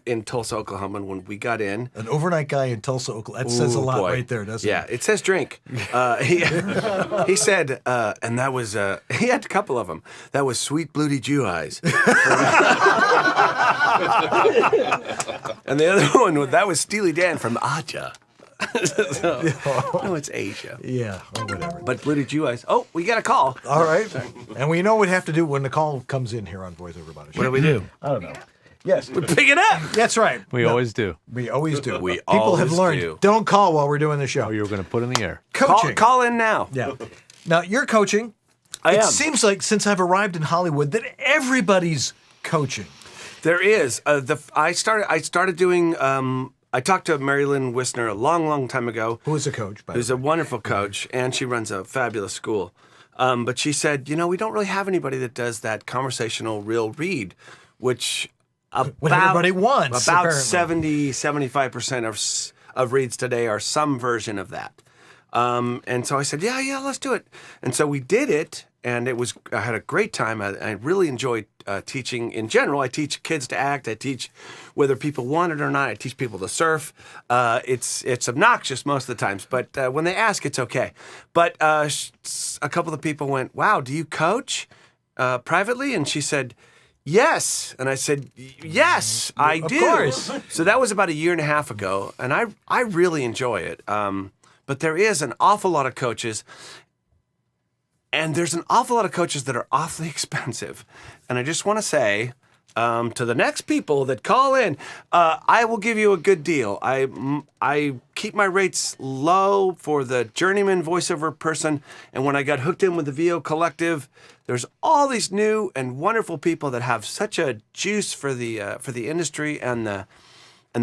[SPEAKER 5] in Tulsa, Oklahoma, when we got in.
[SPEAKER 4] An overnight guy in Tulsa, Oklahoma. That says a lot right there, doesn't it?
[SPEAKER 5] Yeah, it says drink. He said, and that was, he had a couple of them. That was Sweet Bluty Jew Eyes. And the other one, that was Steely Dan from Aja. No, it's Asia.
[SPEAKER 4] Yeah, or whatever.
[SPEAKER 5] But Bluty Jew Eyes. Oh, we got a call.
[SPEAKER 4] All right. And we know what we have to do when the call comes in here on VoiceOver Body Shop.
[SPEAKER 5] What do we do?
[SPEAKER 4] I don't know. Yes.
[SPEAKER 5] We pick it up.
[SPEAKER 4] That's right.
[SPEAKER 6] We always do.
[SPEAKER 4] We always do.
[SPEAKER 5] People
[SPEAKER 4] have learned, don't call while we're doing the show.
[SPEAKER 6] Oh, you were going to put in the air.
[SPEAKER 4] Coaching.
[SPEAKER 5] Call in now.
[SPEAKER 4] Yeah. Now, you're coaching.
[SPEAKER 5] It
[SPEAKER 4] seems like since I've arrived in Hollywood that everybody's coaching.
[SPEAKER 5] There is. I started doing... I talked to Mary Lynn Wisner a long, long time ago.
[SPEAKER 4] Who is a coach, by the way?
[SPEAKER 5] Who's a wonderful coach, and she runs a fabulous school. But she said, we don't really have anybody that does that conversational real read, which...
[SPEAKER 4] what everybody wants.
[SPEAKER 5] About
[SPEAKER 4] apparently.
[SPEAKER 5] 70-75% of reads today are some version of that. And so I said, yeah, let's do it. And so we did it, and I had a great time. I really enjoyed teaching in general. I teach kids to act. I teach whether people want it or not. I teach people to surf. It's obnoxious most of the times, but when they ask, it's okay. But a couple of the people went, wow, do you coach privately? And she said, yes. And I said, yes, I do. Of course. So that was about 1.5 years ago, and I really enjoy it. But there is an awful lot of coaches, and there's an awful lot of coaches that are awfully expensive. And I just want to say to the next people that call in, I will give you a good deal. I keep my rates low for the journeyman voiceover person, and when I got hooked in with the VO Collective, there's all these new and wonderful people that have such a juice for the industry and the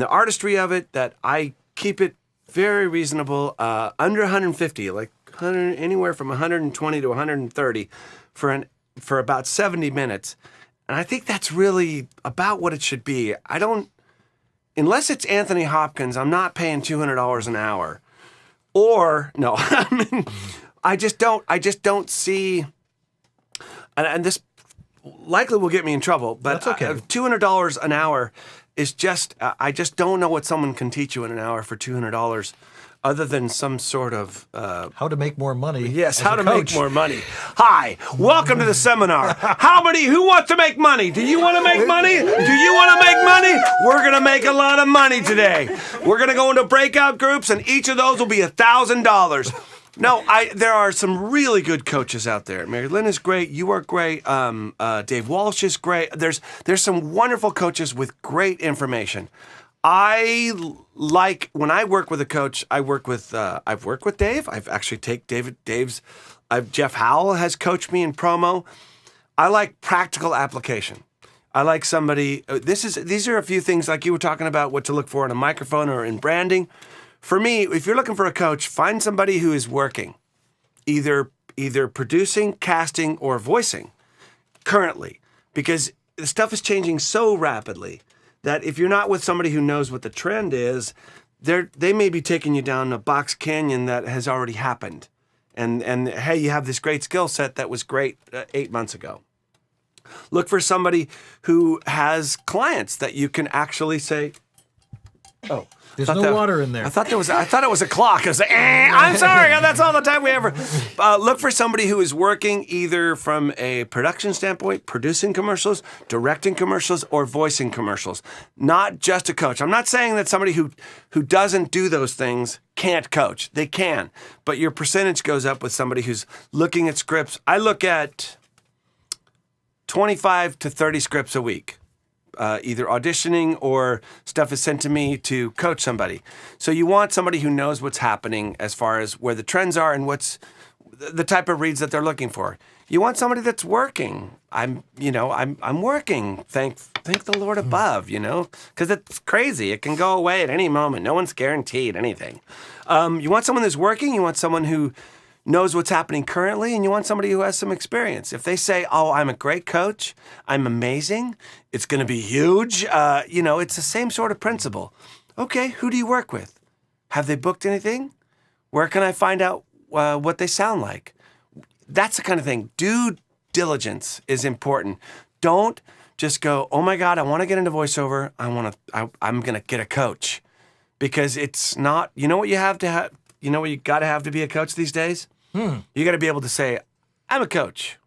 [SPEAKER 5] artistry of it that I keep it very reasonable, under 150, like anywhere from 120 to 130 for about 70 minutes. And I think that's really about what it should be. unless it's Anthony Hopkins, I'm not paying $200 an hour. Or no, I mean, I just don't see, and this likely will get me in trouble. But
[SPEAKER 4] That's okay.
[SPEAKER 5] $200 an hour is just, I just don't know what someone can teach you in an hour for $200. Other than some sort of...
[SPEAKER 4] how to make more money.
[SPEAKER 5] Yes,
[SPEAKER 4] as
[SPEAKER 5] how
[SPEAKER 4] a
[SPEAKER 5] to
[SPEAKER 4] coach.
[SPEAKER 5] make more money. Hi, welcome to the seminar. Who wants to make money? Do you want to make money? Do you want to make money? We're going to make a lot of money today. We're going to go into breakout groups, and each of those will be $1,000. No, there are some really good coaches out there. Mary Lynn is great. You are great. Dave Walsh is great. There's some wonderful coaches with great information. I like when I work with a coach. I've worked with Dave. I've actually taken Dave's. Jeff Howell has coached me in promo. I like practical application. I like somebody. These are a few things like you were talking about what to look for in a microphone or in branding. For me, if you're looking for a coach, find somebody who is working, either producing, casting, or voicing currently, because the stuff is changing so rapidly that if you're not with somebody who knows what the trend is, they may be taking you down a box canyon that has already happened. And hey, you have this great skill set that was great 8 months ago. Look for somebody who has clients that you can actually say, oh.
[SPEAKER 4] There's no water in there.
[SPEAKER 5] I thought it was a clock. I was like, I'm sorry, that's all the time we ever. Look for somebody who is working either from a production standpoint, producing commercials, directing commercials, or voicing commercials. Not just a coach. I'm not saying that somebody who doesn't do those things can't coach. They can, but your percentage goes up with somebody who's looking at scripts. I look at 25 to 30 scripts a week. Either auditioning or stuff is sent to me to coach somebody. So you want somebody who knows what's happening as far as where the trends are and what's the type of reads that they're looking for. You want somebody that's working. I'm working. Thank the Lord above, because it's crazy. It can go away at any moment. No one's guaranteed anything. You want someone that's working. You want someone who knows what's happening currently, and you want somebody who has some experience. If they say, oh, I'm a great coach, I'm amazing, it's going to be huge, it's the same sort of principle. Okay, who do you work with? Have they booked anything? Where can I find out what they sound like? That's the kind of thing. Due diligence is important. Don't just go, oh my God, I want to get into voiceover. I'm going to get a coach. Because it's not, you know what you have to have? You know what you got to have to be a coach these days? You got to be able to say, I'm a coach.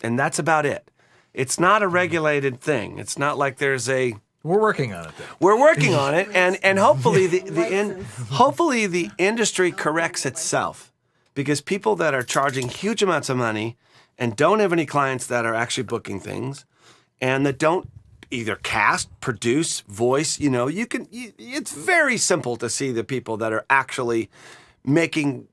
[SPEAKER 5] And that's about it. It's not a regulated thing. It's not like there's a...
[SPEAKER 4] We're working on it, though.
[SPEAKER 5] We're working on it, and hopefully the industry corrects itself. Because people that are charging huge amounts of money and don't have any clients that are actually booking things and that don't either cast, produce, voice, it's very simple to see the people that are actually making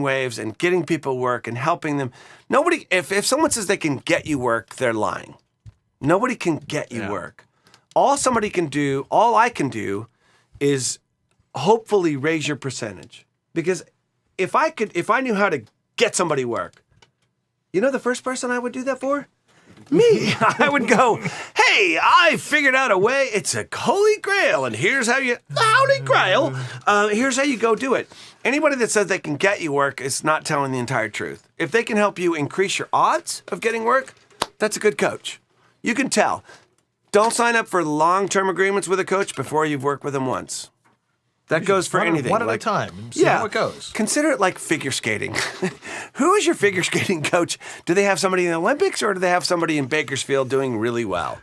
[SPEAKER 5] waves and getting people work and helping them. Nobody, if someone says they can get you work, they're lying. Nobody can get you work. All I can do is hopefully raise your percentage. Because if I knew how to get somebody work, the first person I would do that for? Me. I would go, hey, I figured out a way. It's a holy grail, and here's how you, holy grail, here's how you go do it. Anybody that says they can get you work is not telling the entire truth. If they can help you increase your odds of getting work, that's a good coach. You can tell. Don't sign up for long-term agreements with a coach before you've worked with them once. That goes for anything.
[SPEAKER 4] One at a time. See how it goes.
[SPEAKER 5] Consider it like figure skating. Who is your figure skating coach? Do they have somebody in the Olympics or do they have somebody in Bakersfield doing really well?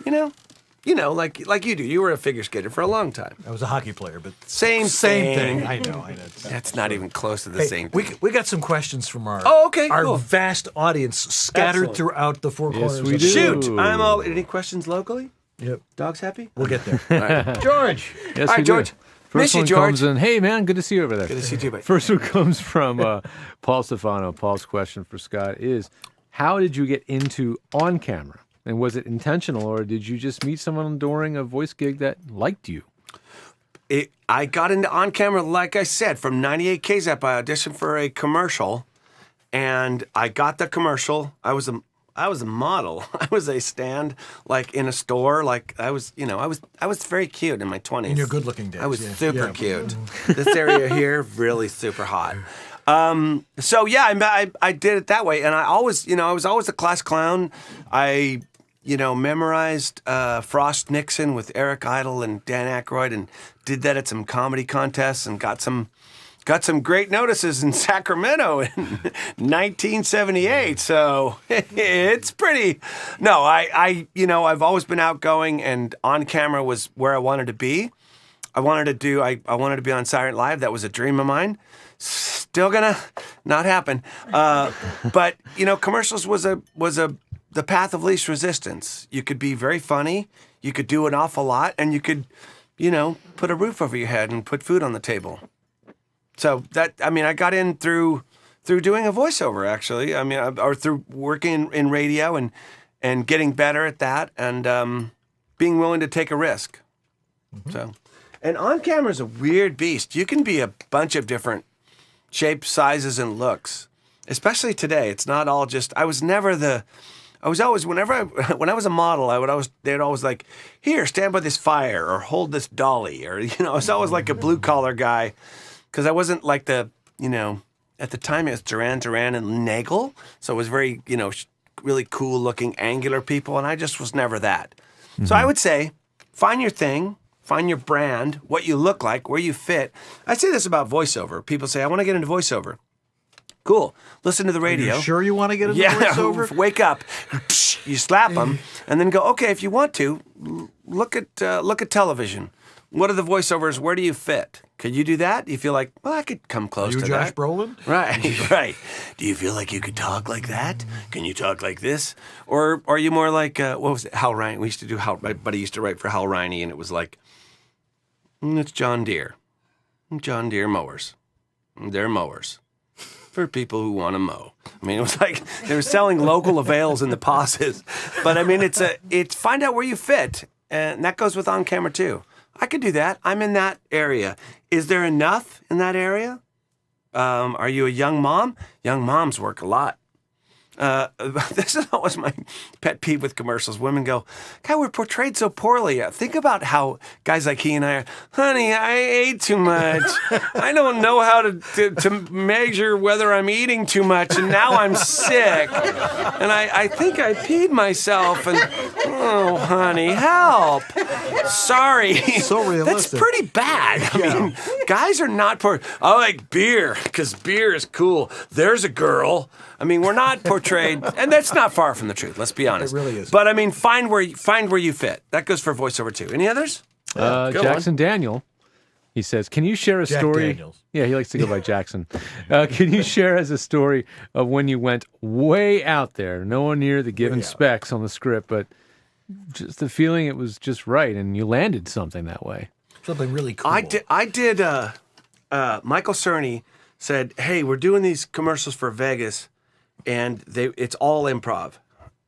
[SPEAKER 5] Like you do. You were a figure skater for a long time.
[SPEAKER 4] I was a hockey player, but
[SPEAKER 5] same
[SPEAKER 4] thing. I know.
[SPEAKER 5] That's not even close to the same thing.
[SPEAKER 4] We got some questions from our
[SPEAKER 5] cool.
[SPEAKER 4] vast audience scattered throughout the four corners.
[SPEAKER 5] We do. Shoot. I'm all. Any questions locally?
[SPEAKER 4] Yep.
[SPEAKER 5] Dogs happy?
[SPEAKER 4] We'll get there. All right. George.
[SPEAKER 6] Yes,
[SPEAKER 5] all right, George.
[SPEAKER 6] First one comes in. Hey, man, good to see you over there.
[SPEAKER 5] Good to see you too, buddy.
[SPEAKER 6] First one comes from Paul Stefano. Paul's question for Scott is, how did you get into on camera? And was it intentional, or did you just meet someone during a voice gig that liked you?
[SPEAKER 5] I got into on camera, like I said, from 98 KZAP. I auditioned for a commercial, and I got the commercial. I was a model. I was a stand like in a store. Like I was very cute in my 20s.
[SPEAKER 4] In your good-looking days.
[SPEAKER 5] I was super cute. This area here, really super hot. So yeah, I did it that way, and I was always a class clown. I memorized Frost Nixon with Eric Idle and Dan Aykroyd, and did that at some comedy contests, and got some great notices in Sacramento in 1978. So it's pretty. No, I've always been outgoing, and on camera was where I wanted to be. I wanted to be on Saturday Night Live. That was a dream of mine. Still gonna not happen. But commercials was the path of least resistance. You could be very funny. You could do an awful lot, and you could, put a roof over your head and put food on the table. So I got in through doing a voiceover, actually. Or through working in radio and getting better at that, and being willing to take a risk. Mm-hmm. So, and on camera is a weird beast. You can be a bunch of different shapes, sizes, and looks. Especially today, it's not all just. I was always when I was a model, they'd always like, here, stand by this fire or hold this dolly, or I was always like a blue collar guy. Because I wasn't like at the time it was Duran Duran and Nagel. So it was very, really cool looking angular people. And I just was never that. Mm-hmm. So I would say, find your thing, find your brand, what you look like, where you fit. I say this about voiceover. People say, I want to get into voiceover. Cool. Listen to the radio.
[SPEAKER 4] Are you sure you want to get into voiceover?
[SPEAKER 5] Wake up. You slap them and then go, okay, if you want to, look at television. What are the voiceovers? Where do you fit? Could you do that? Do you feel like, well, I could come close to that?
[SPEAKER 4] You Josh Brolin?
[SPEAKER 5] Right. Do you feel like you could talk like that? Can you talk like this? Or are you more like, what was it? Hal Riney. We used to do my buddy used to write for Hal Riney, and it was like, it's John Deere. John Deere mowers. They're mowers for people who want to mow. It was like they were selling local avails in the pauses. But it's find out where you fit. And that goes with on camera too. I could do that. I'm in that area. Is there enough in that area? Are you a young mom? Young moms work a lot. This is always my pet peeve with commercials. Women go, God, we're portrayed so poorly. Think about how guys like he and I are, honey, I ate too much. I don't know how to measure whether I'm eating too much, and now I'm sick. And I think I peed myself, and oh, honey, help. Sorry.
[SPEAKER 4] So realistic.
[SPEAKER 5] That's pretty bad. I mean, guys are not I like beer, because beer is cool. There's a girl. We're not portrayed, and that's not far from the truth. Let's be honest.
[SPEAKER 4] It really is.
[SPEAKER 5] But find where you fit. That goes for voiceover too. Any others?
[SPEAKER 6] Jackson Daniel, he says, "Can you share a story?"
[SPEAKER 4] Daniels.
[SPEAKER 6] Yeah, he likes to go by Jackson. Can you share as a story of when you went way out there, nowhere near the given specs on the script, but just the feeling it was just right, and you landed something that way?
[SPEAKER 4] Something really cool.
[SPEAKER 5] I did. Michael Cerny said, "Hey, we're doing these commercials for Vegas." And it's all improv.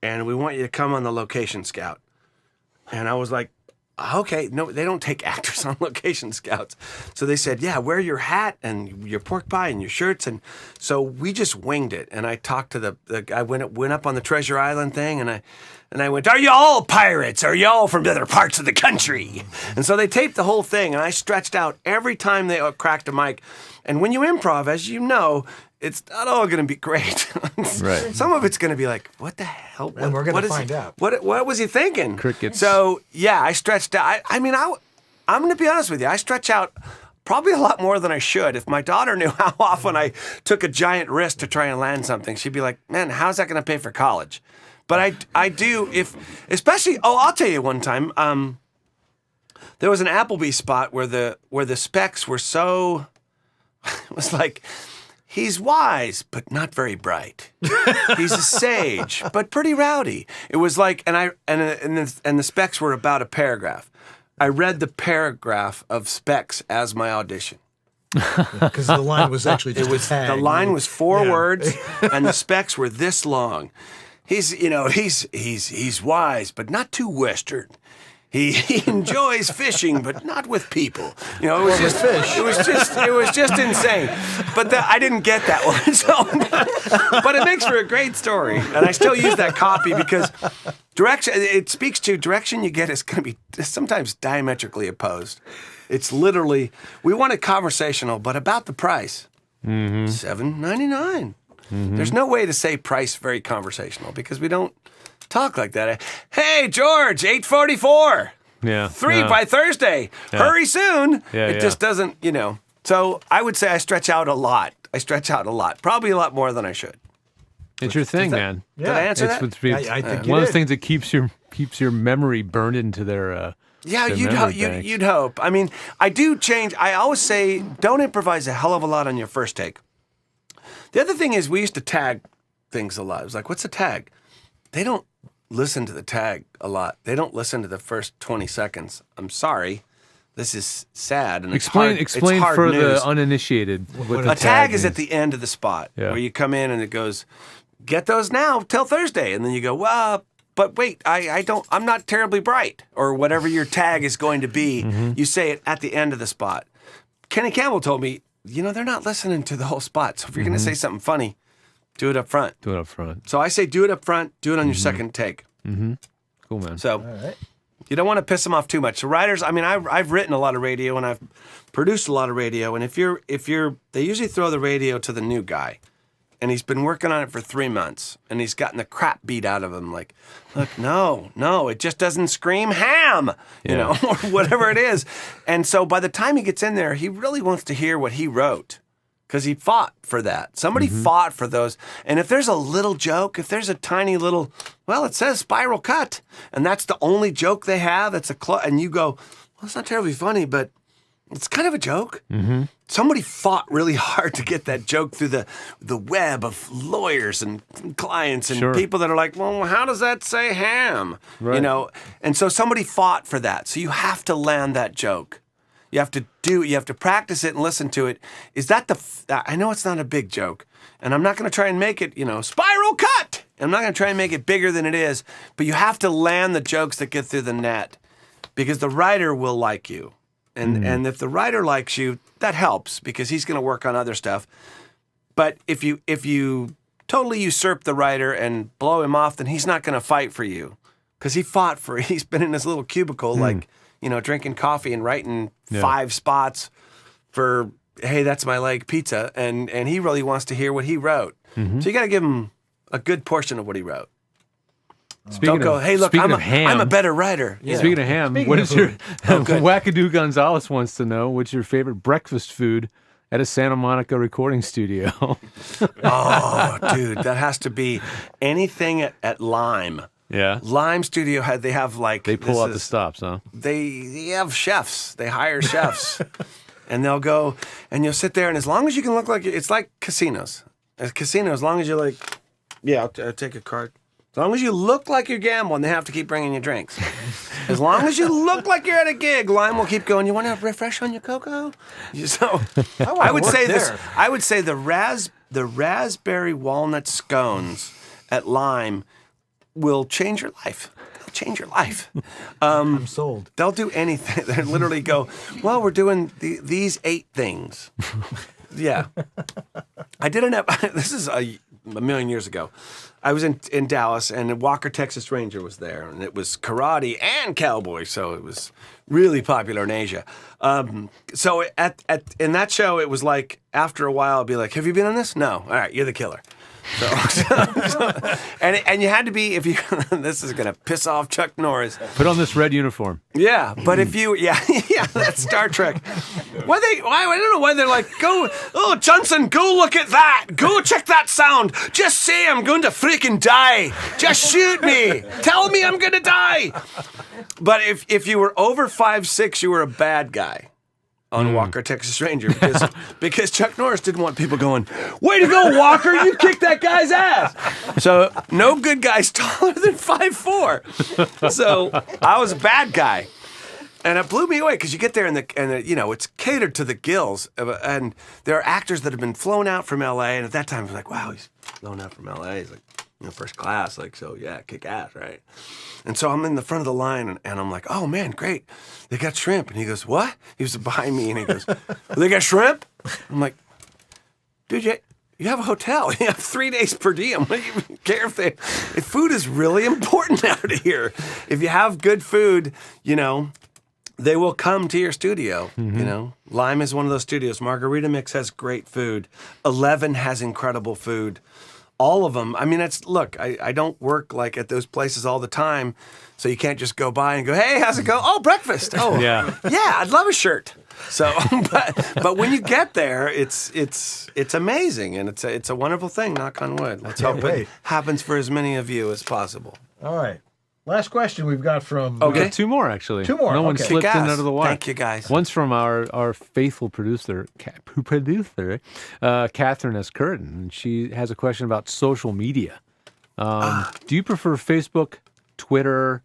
[SPEAKER 5] And we want you to come on the location scout. And I was like, okay, no, they don't take actors on location scouts. So they said, yeah, wear your hat and your pork pie and your shirts. And so we just winged it. And I talked to the guy, went up on the Treasure Island thing, and I went, are you all pirates? Are you all from other parts of the country? And so they taped the whole thing, and I stretched out every time they cracked a mic. And when you improv, as you know, it's not all going to be great.
[SPEAKER 6] Right.
[SPEAKER 5] Some of it's going to be like, what the hell?
[SPEAKER 4] And we're going to find out.
[SPEAKER 5] What was he thinking?
[SPEAKER 6] Crickets.
[SPEAKER 5] So, yeah, I stretched out. I'm going to be honest with you. I stretch out probably a lot more than I should. If my daughter knew how often I took a giant risk to try and land something, she'd be like, man, how's that going to pay for college? But I do, I'll tell you one time, there was an Applebee's spot where the specs were so, it was like, he's wise, but not very bright. He's a sage, but pretty rowdy. It was like, and the specs were about a paragraph. I read the paragraph of specs as my audition.
[SPEAKER 4] Because the line was actually just a tag.
[SPEAKER 5] The line was 4 words, and the specs were this long. He's wise, but not too Western. He enjoys fishing, but not with people. You know, it was just
[SPEAKER 4] fish.
[SPEAKER 5] It was just insane. But I didn't get that one. So, but it makes for a great story, and I still use that copy because direction. It speaks to direction you get is going to be sometimes diametrically opposed. It's literally we want it conversational, but about the price, $7.99. There's no way to say price very conversational because we don't talk like that. Hey, George, 8:44.
[SPEAKER 6] Yeah.
[SPEAKER 5] 3 by Thursday.
[SPEAKER 6] Yeah.
[SPEAKER 5] Hurry soon.
[SPEAKER 6] Yeah,
[SPEAKER 5] It just doesn't, you know. So I would say I stretch out a lot. Probably a lot more than I should.
[SPEAKER 6] It's your thing, man.
[SPEAKER 5] Did I answer that?
[SPEAKER 4] I think
[SPEAKER 6] one of the things that keeps your memory burned into their.
[SPEAKER 5] Yeah,
[SPEAKER 6] their
[SPEAKER 5] you'd
[SPEAKER 6] memory
[SPEAKER 5] hope.
[SPEAKER 6] banks.
[SPEAKER 5] You'd hope. I mean, I do change. I always say, don't improvise a hell of a lot on your first take. The other thing is, we used to tag things a lot. It was like, what's a tag? They don't listen to the tag a lot. They don't listen to the first 20 seconds. I'm sorry. This is sad. And
[SPEAKER 6] Explain
[SPEAKER 5] it's hard
[SPEAKER 6] for
[SPEAKER 5] news.
[SPEAKER 6] the uninitiated. What
[SPEAKER 5] A
[SPEAKER 6] the
[SPEAKER 5] tag is
[SPEAKER 6] means.
[SPEAKER 5] at the end of the spot
[SPEAKER 6] Yeah.
[SPEAKER 5] where you come in and it goes, get those now till Thursday. And then you go, well, but wait, I'm not terribly bright, or whatever your tag is going to be. You say it at the end of the spot. Kenny Campbell told me, you know, they're not listening to the whole spot. So if you're going to say something funny, do it up front.
[SPEAKER 6] Do it up front.
[SPEAKER 5] So I say do it up front, do it on your second take.
[SPEAKER 6] Cool, man.
[SPEAKER 5] So you don't want to piss them off too much. So writers, I mean, I've written a lot of radio and I've produced a lot of radio. And if you're, they usually throw the radio to the new guy. And he's been working on it for 3 months, and he's gotten the crap beat out of him. Like, look, no, it just doesn't scream ham, you know, or whatever it is. And so by the time he gets in there, he really wants to hear what he wrote because he fought for that. Somebody fought for those. And if there's a little joke, if there's a tiny little, well, it says spiral cut, and that's the only joke they have, it's and you go, well, it's not terribly funny, but it's kind of a joke. Somebody fought really hard to get that joke through the web of lawyers and clients and people that are like, well, how does that say ham?
[SPEAKER 6] Right.
[SPEAKER 5] You know, and so somebody fought for that. So you have to land that joke. You have to practice it and listen to it. Is that I know it's not a big joke, and I'm not going to try and make it, you know, spiral cut. I'm not going to try and make it bigger than it is, but you have to land the jokes that get through the net because the writer will like you. And if the writer likes you, that helps because he's going to work on other stuff. But if you totally usurp the writer and blow him off, then he's not going to fight for you because he's been in his little cubicle, like, you know, drinking coffee and writing 5 spots for, hey, that's my leg pizza. And he really wants to hear what he wrote. So you got to give him a good portion of what he wrote. Don't go, hey, look, I'm a better writer.
[SPEAKER 6] Yeah. Speaking of ham, what is your Wackadoo Gonzalez wants to know what's your favorite breakfast food at a Santa Monica recording studio?
[SPEAKER 5] Oh, dude, that has to be anything at Lime.
[SPEAKER 6] Yeah.
[SPEAKER 5] Lime Studio they have like
[SPEAKER 6] they pull out the stops, huh?
[SPEAKER 5] They have chefs. They hire chefs. And they'll go and you'll sit there and as long as you can look like it's like casinos. As casino, as long as you're like, yeah, I'll take a card. As long as you look like you're gambling, they have to keep bringing you drinks. As long as you look like you're at a gig, Lime will keep going, you want to refresh on your cocoa? So I would say this. I would say the raspberry walnut scones at Lime will change your life. They'll change your life.
[SPEAKER 4] I'm sold.
[SPEAKER 5] They'll do anything. They literally go, well, we're doing these 8 things. Yeah. I did this is a million years ago. I was in Dallas, and Walker, Texas Ranger was there, and it was karate and cowboy, so it was really popular in Asia. So in that show, it was like, after a while, I'd be like, have you been on this? No. All right, you're the killer. And you had to be, if you, this is going to piss off Chuck Norris.
[SPEAKER 6] Put on this red uniform.
[SPEAKER 5] Yeah, but if you, that's Star Trek. I don't know why they're like, Johnson, go look at that. Go check that sound. Just say I'm going to freaking die. Just shoot me. Tell me I'm going to die. But if you were over 5'6", you were a bad guy on Walker, Texas Ranger, because Chuck Norris didn't want people going, way to go, Walker, you kicked that guy's ass. So no good guy's taller than 5'4". So I was a bad guy. And it blew me away because you get there and it's catered to the gills. And there are actors that have been flown out from L.A. And at that time, I was like, wow, he's flown out from L.A. He's like first class, like, so yeah, kick ass, right? And so I'm in the front of the line, and I'm like, oh man, great, they got shrimp. And he goes, what? He was behind me, and he goes, they got shrimp? I'm like, dude, you have a hotel. You have 3 days per diem. What do you care if food is really important out here? If you have good food, they will come to your studio. Lime is one of those studios. Margarita Mix has great food. 11 has incredible food. All of them. I mean, I don't work like at those places all the time, so you can't just go by and go, hey, how's it go? Oh, breakfast. Oh, yeah, I'd love a shirt. So, but when you get there, it's amazing, and it's a wonderful thing. Knock on wood. Let's hope it happens for as many of you as possible.
[SPEAKER 4] All right. Last question we've got from...
[SPEAKER 6] Okay. We got 2 more, actually. 2
[SPEAKER 4] more.
[SPEAKER 6] No one slipped in out of the wire.
[SPEAKER 5] Thank you, guys.
[SPEAKER 6] One's from our faithful producer, Catherine S. Curtin. And she has a question about social media. Do you prefer Facebook, Twitter,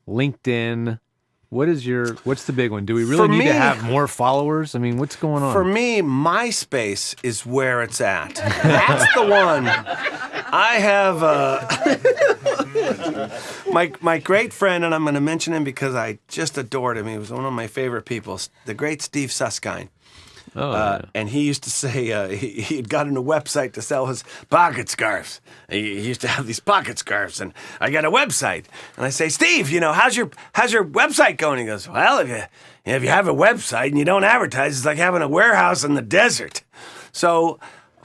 [SPEAKER 6] LinkedIn? What's the big one? Do we really need to have more followers? I mean, what's going on?
[SPEAKER 5] For me, MySpace is where it's at. That's the one. I have my great friend, and I'm going to mention him because I just adored him. He was one of my favorite people, the great Steve Susskind. And he used to say he had gotten a website to sell his pocket scarves. He used to have these pocket scarves, and I got a website. And I say, Steve, how's your website going? He goes, well, if you have a website and you don't advertise, it's like having a warehouse in the desert. So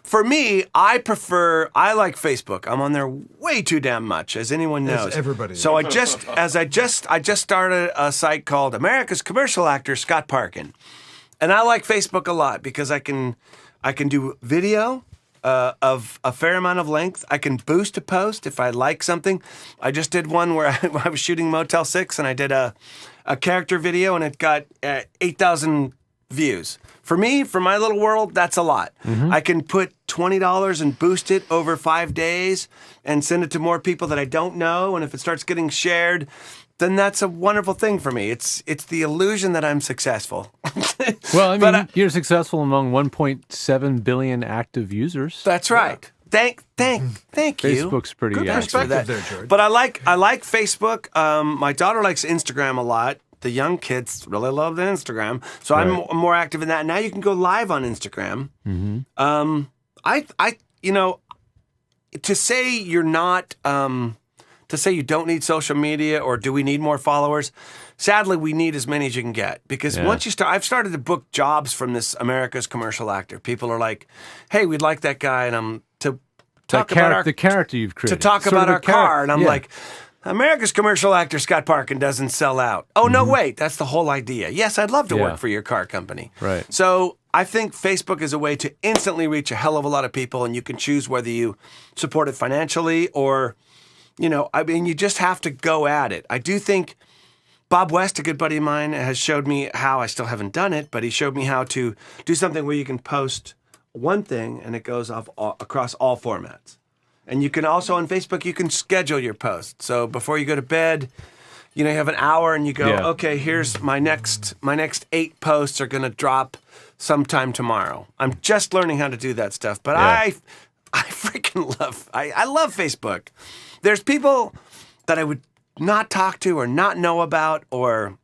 [SPEAKER 5] for me, I like Facebook. I'm on there way too damn much, as anyone knows.
[SPEAKER 4] As everybody.
[SPEAKER 5] So I just started a site called America's Commercial Actor, Scott Parkin. And I like Facebook a lot because I can do video of a fair amount of length. I can boost a post if I like something. I just did one where I was shooting Motel 6, and I did a character video, and it got 8,000 views. For me, for my little world, that's a lot. I can put $20 and boost it over 5 days and send it to more people that I don't know. And if it starts getting shared, then that's a wonderful thing for me. It's the illusion that I'm successful.
[SPEAKER 6] Well, I mean, you're successful among 1.7 billion active users.
[SPEAKER 5] That's right. Thank you.
[SPEAKER 6] Facebook's pretty
[SPEAKER 5] good
[SPEAKER 6] active.
[SPEAKER 5] perspective there, George. But I like Facebook. My daughter likes Instagram a lot. The young kids really love the Instagram, so I'm more active in that. Now you can go live on Instagram. To say you're not. To say you don't need social media, or do we need more followers? Sadly, we need as many as you can get, because once you start, I've started to book jobs from this America's Commercial Actor. People are like, "Hey, we'd like that guy," and I'm to talk about
[SPEAKER 6] the character you've created.
[SPEAKER 5] To talk about our car, and I'm like, America's Commercial Actor Scott Parkin doesn't sell out. Oh no, wait, that's the whole idea. Yes, I'd love to work for your car company.
[SPEAKER 6] Right.
[SPEAKER 5] So I think Facebook is a way to instantly reach a hell of a lot of people, and you can choose whether you support it financially or. You just have to go at it. I do think Bob West, a good buddy of mine, has showed me how, I still haven't done it, but he showed me how to do something where you can post one thing and it goes off across all formats. And you can also, on Facebook, you can schedule your posts. So before you go to bed, you have an hour and you go, okay, here's my next 8 posts are going to drop sometime tomorrow. I'm just learning how to do that stuff, but I freaking love, I love Facebook. There's people that I would not talk to or not know about, or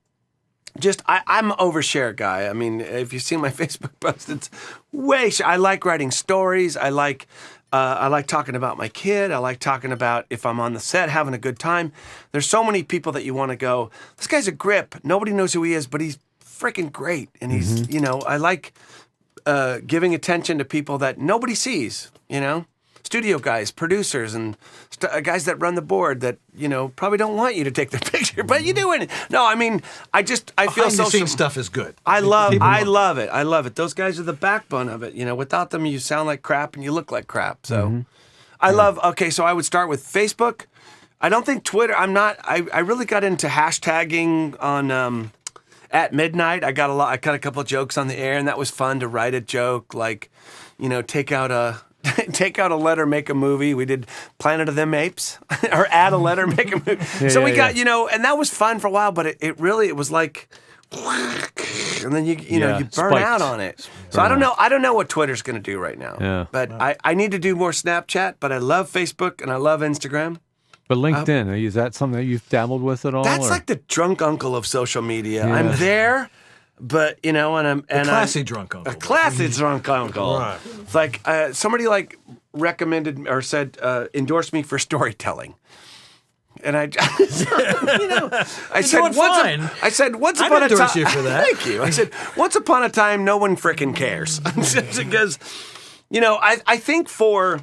[SPEAKER 5] just, I'm an overshare guy. I mean, if you see my Facebook post, it's I like writing stories. I like talking about my kid. I like talking about if I'm on the set, having a good time. There's so many people that you want to go, this guy's a grip. Nobody knows who he is, but he's freaking great. And he's, I like giving attention to people that nobody sees, studio guys, producers, and guys that run the board that, probably don't want you to take their picture, but you do it. No, I mean, I feel
[SPEAKER 4] social. Behind-the-scenes stuff is good.
[SPEAKER 5] I love it. I love it. Those guys are the backbone of it. Without them, you sound like crap and you look like crap. So so I would start with Facebook. I don't think Twitter, I really got into hashtagging on, at midnight. I got a couple of jokes on the air, and that was fun to write a joke, like, take out a letter, make a movie. We did Planet of them Apes, or add a letter, make a movie. We got, and that was fun for a while, but it really was like and then you know you burn out on it. So I don't know what Twitter's going to do right now.
[SPEAKER 6] Yeah.
[SPEAKER 5] But I need to do more Snapchat. But I love Facebook and I love Instagram.
[SPEAKER 6] But LinkedIn, is that something that you've dabbled with at all?
[SPEAKER 5] That's like the drunk uncle of social media. Yeah. I'm there, but and I'm
[SPEAKER 4] a classy drunk uncle.
[SPEAKER 5] A classy drunk uncle.
[SPEAKER 4] Right.
[SPEAKER 5] It's like somebody recommended or said endorsed me for storytelling. And I said once upon a time.
[SPEAKER 4] You for that.
[SPEAKER 5] Thank you. I said once upon a time, no one frickin' cares because I think for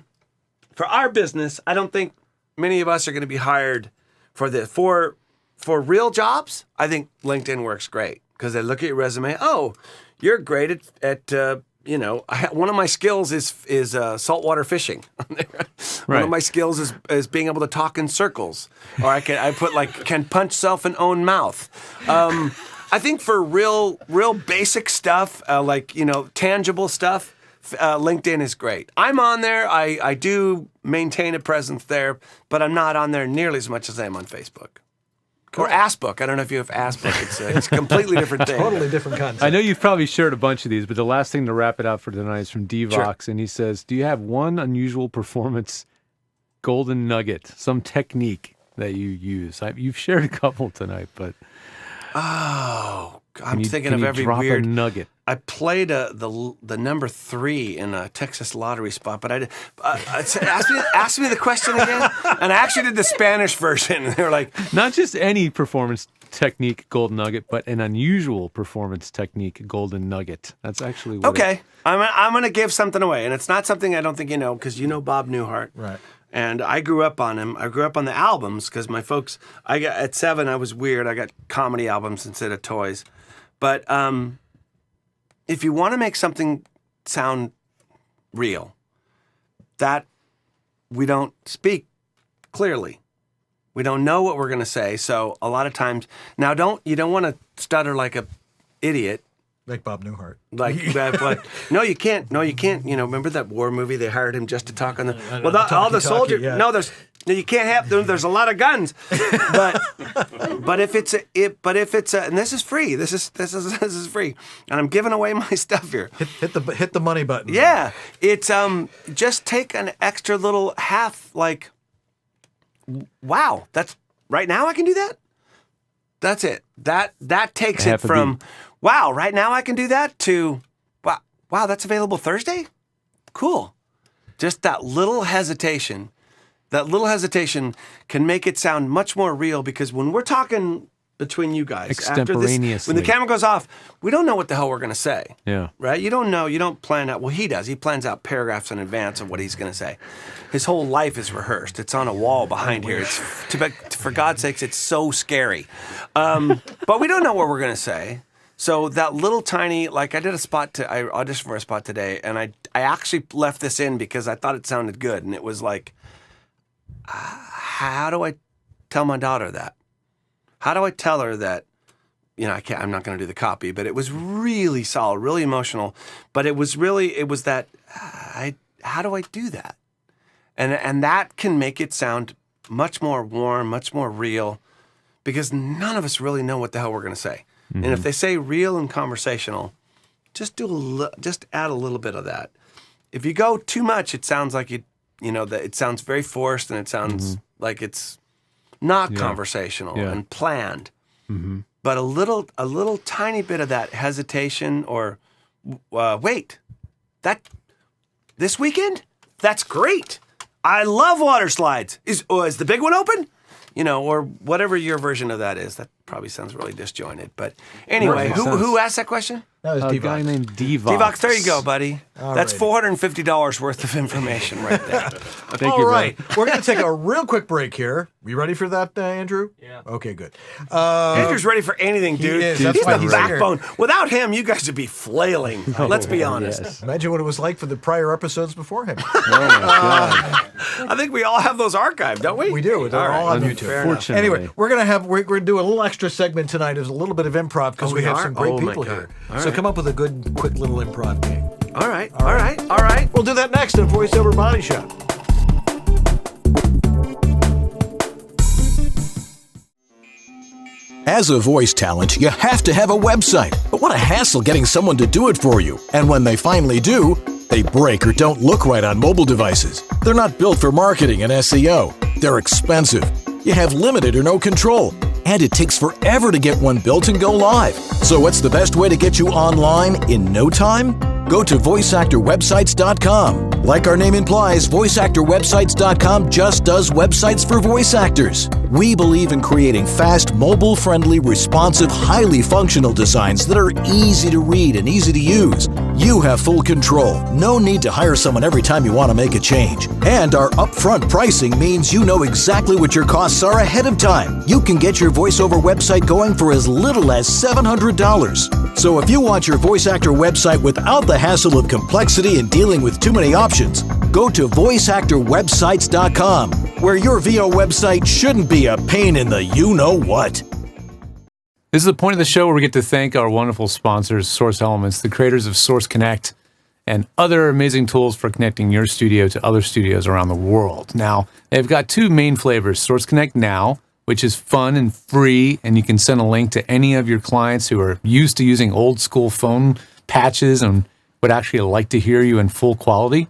[SPEAKER 5] our business, I don't think many of us are going to be hired for real jobs. I think LinkedIn works great because they look at your resume. Oh, you're great at one of my skills is saltwater fishing. One of my skills is being able to talk in circles, or I can punch self in own mouth. I think for real basic stuff, tangible stuff, LinkedIn is great. I'm on there. I do maintain a presence there, but I'm not on there nearly as much as I am on Facebook. Cool. Or Assbook. I don't know if you have Assbook. It's a completely different thing.
[SPEAKER 4] Totally different concept.
[SPEAKER 6] I know you've probably shared a bunch of these, but the last thing to wrap it up for tonight is from Devox, and he says, do you have one unusual performance golden nugget, some technique that you use? You've shared a couple tonight, but...
[SPEAKER 5] Oh, I'm thinking of every
[SPEAKER 6] drop
[SPEAKER 5] weird
[SPEAKER 6] a nugget.
[SPEAKER 5] I played the number 3 in a Texas lottery spot, but ask me the question again, and I actually did the Spanish version. They were like,
[SPEAKER 6] not just any performance technique golden nugget, but an unusual performance technique golden nugget. That's actually what
[SPEAKER 5] okay. I'm going to give something away, and it's not something I don't think you know because you know Bob Newhart,
[SPEAKER 4] right?
[SPEAKER 5] And I grew up on him. I grew up on the albums because my folks. At 7, I was weird. I got comedy albums instead of toys, but if you want to make something sound real, that we don't speak clearly. We don't know what we're going to say. So a lot of times, now you don't want to stutter like a idiot.
[SPEAKER 4] Like Bob Newhart.
[SPEAKER 5] But no, you can't. No, you can't. Remember that war movie? They hired him just to talk on the. All the soldiers. Yeah. No, you can't have them. There's a lot of guns. But if it's and this is free. This is free. And I'm giving away my stuff here.
[SPEAKER 4] Hit the money button.
[SPEAKER 5] Yeah, it's just take an extra little half. Like, wow, that's right now I can do that. That's it. That takes it from. Wow, right now I can do that to, wow, that's available Thursday? Cool. Just that little hesitation can make it sound much more real because when we're talking between you guys, after this, when the camera goes off, we don't know what the hell we're going to say.
[SPEAKER 6] Yeah.
[SPEAKER 5] Right? You don't know. You don't plan out. Well, he does. He plans out paragraphs in advance of what he's going to say. His whole life is rehearsed. It's on a wall behind here. It's for God's sakes, it's so scary. But we don't know what we're going to say. So that little tiny, I did I auditioned for a spot today, and I actually left this in because I thought it sounded good, and it was like, how do I tell my daughter that? How do I tell her that, I'm not going to do the copy, but it was really solid, really emotional, but it was that, how do I do that? And that can make it sound much more warm, much more real, because none of us really know what the hell we're going to say. Mm-hmm. And if they say real and conversational, just add a little bit of that. If you go too much, it sounds like that it sounds very forced and it sounds like it's not conversational and planned. Mm-hmm. But a little tiny bit of that hesitation or wait, this weekend? That's great. I love water slides. Is the big one open? Or whatever your version of that is. That probably sounds really disjointed. But anyway, who asked that question?
[SPEAKER 4] That was
[SPEAKER 6] a guy named Devox.
[SPEAKER 5] Devox, there you go, buddy. That's $450 worth of information right there.
[SPEAKER 6] Thank
[SPEAKER 4] All
[SPEAKER 6] you,
[SPEAKER 4] right. We're going to take a real quick break here. You ready for that, Andrew?
[SPEAKER 5] Yeah.
[SPEAKER 4] Okay, good.
[SPEAKER 5] Andrew's ready for anything, dude.
[SPEAKER 4] Is.
[SPEAKER 5] He's
[SPEAKER 4] That's why
[SPEAKER 5] the
[SPEAKER 4] he's
[SPEAKER 5] backbone. Here. Without him, you guys would be flailing. Let's be honest.
[SPEAKER 4] Yes. Imagine what it was like for the prior episodes before him.
[SPEAKER 6] Oh, my God.
[SPEAKER 5] I think we all have those archived, don't we?
[SPEAKER 4] We do. They're all on YouTube.
[SPEAKER 6] Unfortunately.
[SPEAKER 4] Anyway, we're going to do a little extra segment tonight. There's a little bit of improv because we have some great people here. So come up with a good, quick little improv game.
[SPEAKER 5] All right.
[SPEAKER 4] We'll do that next in Voiceover Body Shop.
[SPEAKER 14] As a voice talent, you have to have a website. But what a hassle getting someone to do it for you. And when they finally do, they break or don't look right on mobile devices. They're not built for marketing and SEO. They're expensive. You have limited or no control. And it takes forever to get one built and go live. So what's the best way to get you online in no time? Go to voiceactorwebsites.com. Like our name implies, voiceactorwebsites.com just does websites for voice actors. We believe in creating fast, mobile-friendly, responsive, highly functional designs that are easy to read and easy to use. You have full control. No need to hire someone every time you want to make a change. And our upfront pricing means you know exactly what your costs are ahead of time. You can get your voiceover website going for as little as $700. So if you want your voice actor website without the hassle of complexity and dealing with too many options, go to voiceactorwebsites.com, where your VO website shouldn't be a pain in the you-know-what.
[SPEAKER 6] This is the point of the show where we get to thank our wonderful sponsors, Source Elements, the creators of Source Connect, and other amazing tools for connecting your studio to other studios around the world. Now, they've got two main flavors, Source Connect Now, which is fun and free, and you can send a link to any of your clients who are used to using old school phone patches and would actually like to hear you in full quality.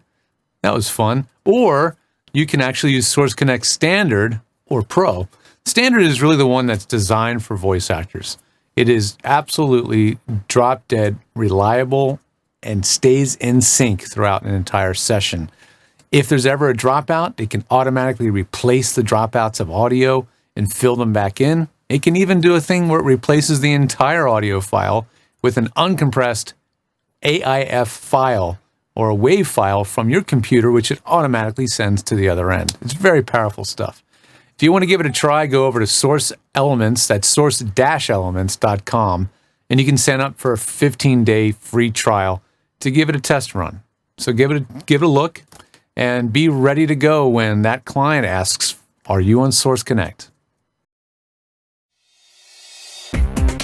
[SPEAKER 6] That was fun. Or you can actually use Source Connect Standard or Pro. Standard is really the one that's designed for voice actors. It is absolutely drop-dead reliable and stays in sync throughout an entire session. If there's ever a dropout, it can automatically replace the dropouts of audio and fill them back in. It can even do a thing where it replaces the entire audio file with an uncompressed AIF file or a WAV file from your computer, which it automatically sends to the other end. It's very powerful stuff. If you want to give it a try, go over to Source Elements, that's source-elements.com, and you can sign up for a 15-day free trial to give it a test run. So give it a look and be ready to go when that client asks, are you on Source Connect?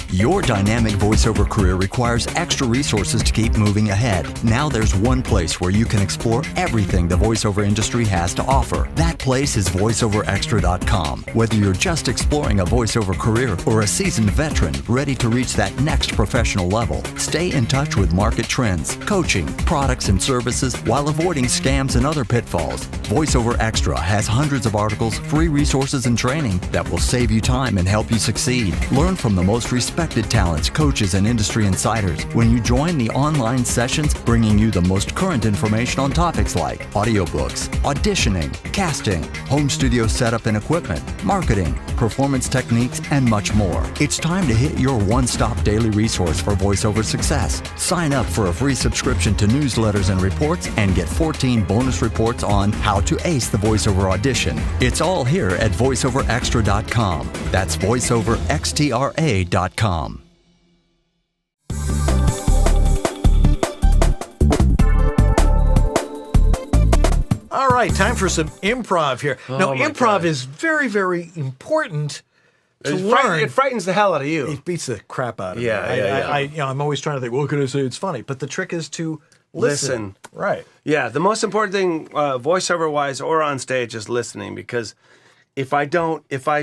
[SPEAKER 16] Your dynamic voiceover career requires extra resources to keep moving ahead. Now there's one place where you can explore everything the voiceover industry has to offer. That place is voiceoverextra.com. Whether you're just exploring a voiceover career or a seasoned veteran ready to reach that next professional level, stay in touch with market trends, coaching, products, and services while avoiding scams and other pitfalls. VoiceOver Extra has hundreds of articles, free resources, and training that will save you time and help you succeed. Learn from the most respected talents, coaches, and industry insiders when you join the online sessions bringing you the most current information on topics like audiobooks, auditioning, casting, home studio setup and equipment, marketing, performance techniques, and much more. It's time to hit your one-stop daily resource for voiceover success. Sign up for a free subscription to newsletters and reports and get 14 bonus reports on how to ace the voiceover audition. It's all here at voiceoverextra.com. That's voiceoverextra.com.
[SPEAKER 4] All right, time for some improv here. Now,
[SPEAKER 5] my
[SPEAKER 4] improv
[SPEAKER 5] God.
[SPEAKER 4] is very, very important to learn.
[SPEAKER 5] It frightens the hell out of you.
[SPEAKER 4] It beats the crap out of me.
[SPEAKER 5] Yeah.
[SPEAKER 4] I'm always trying to think, what can I say? It's funny. But the trick is to listen. Right.
[SPEAKER 5] Yeah, the most important thing, voiceover-wise or on stage, is listening. Because if I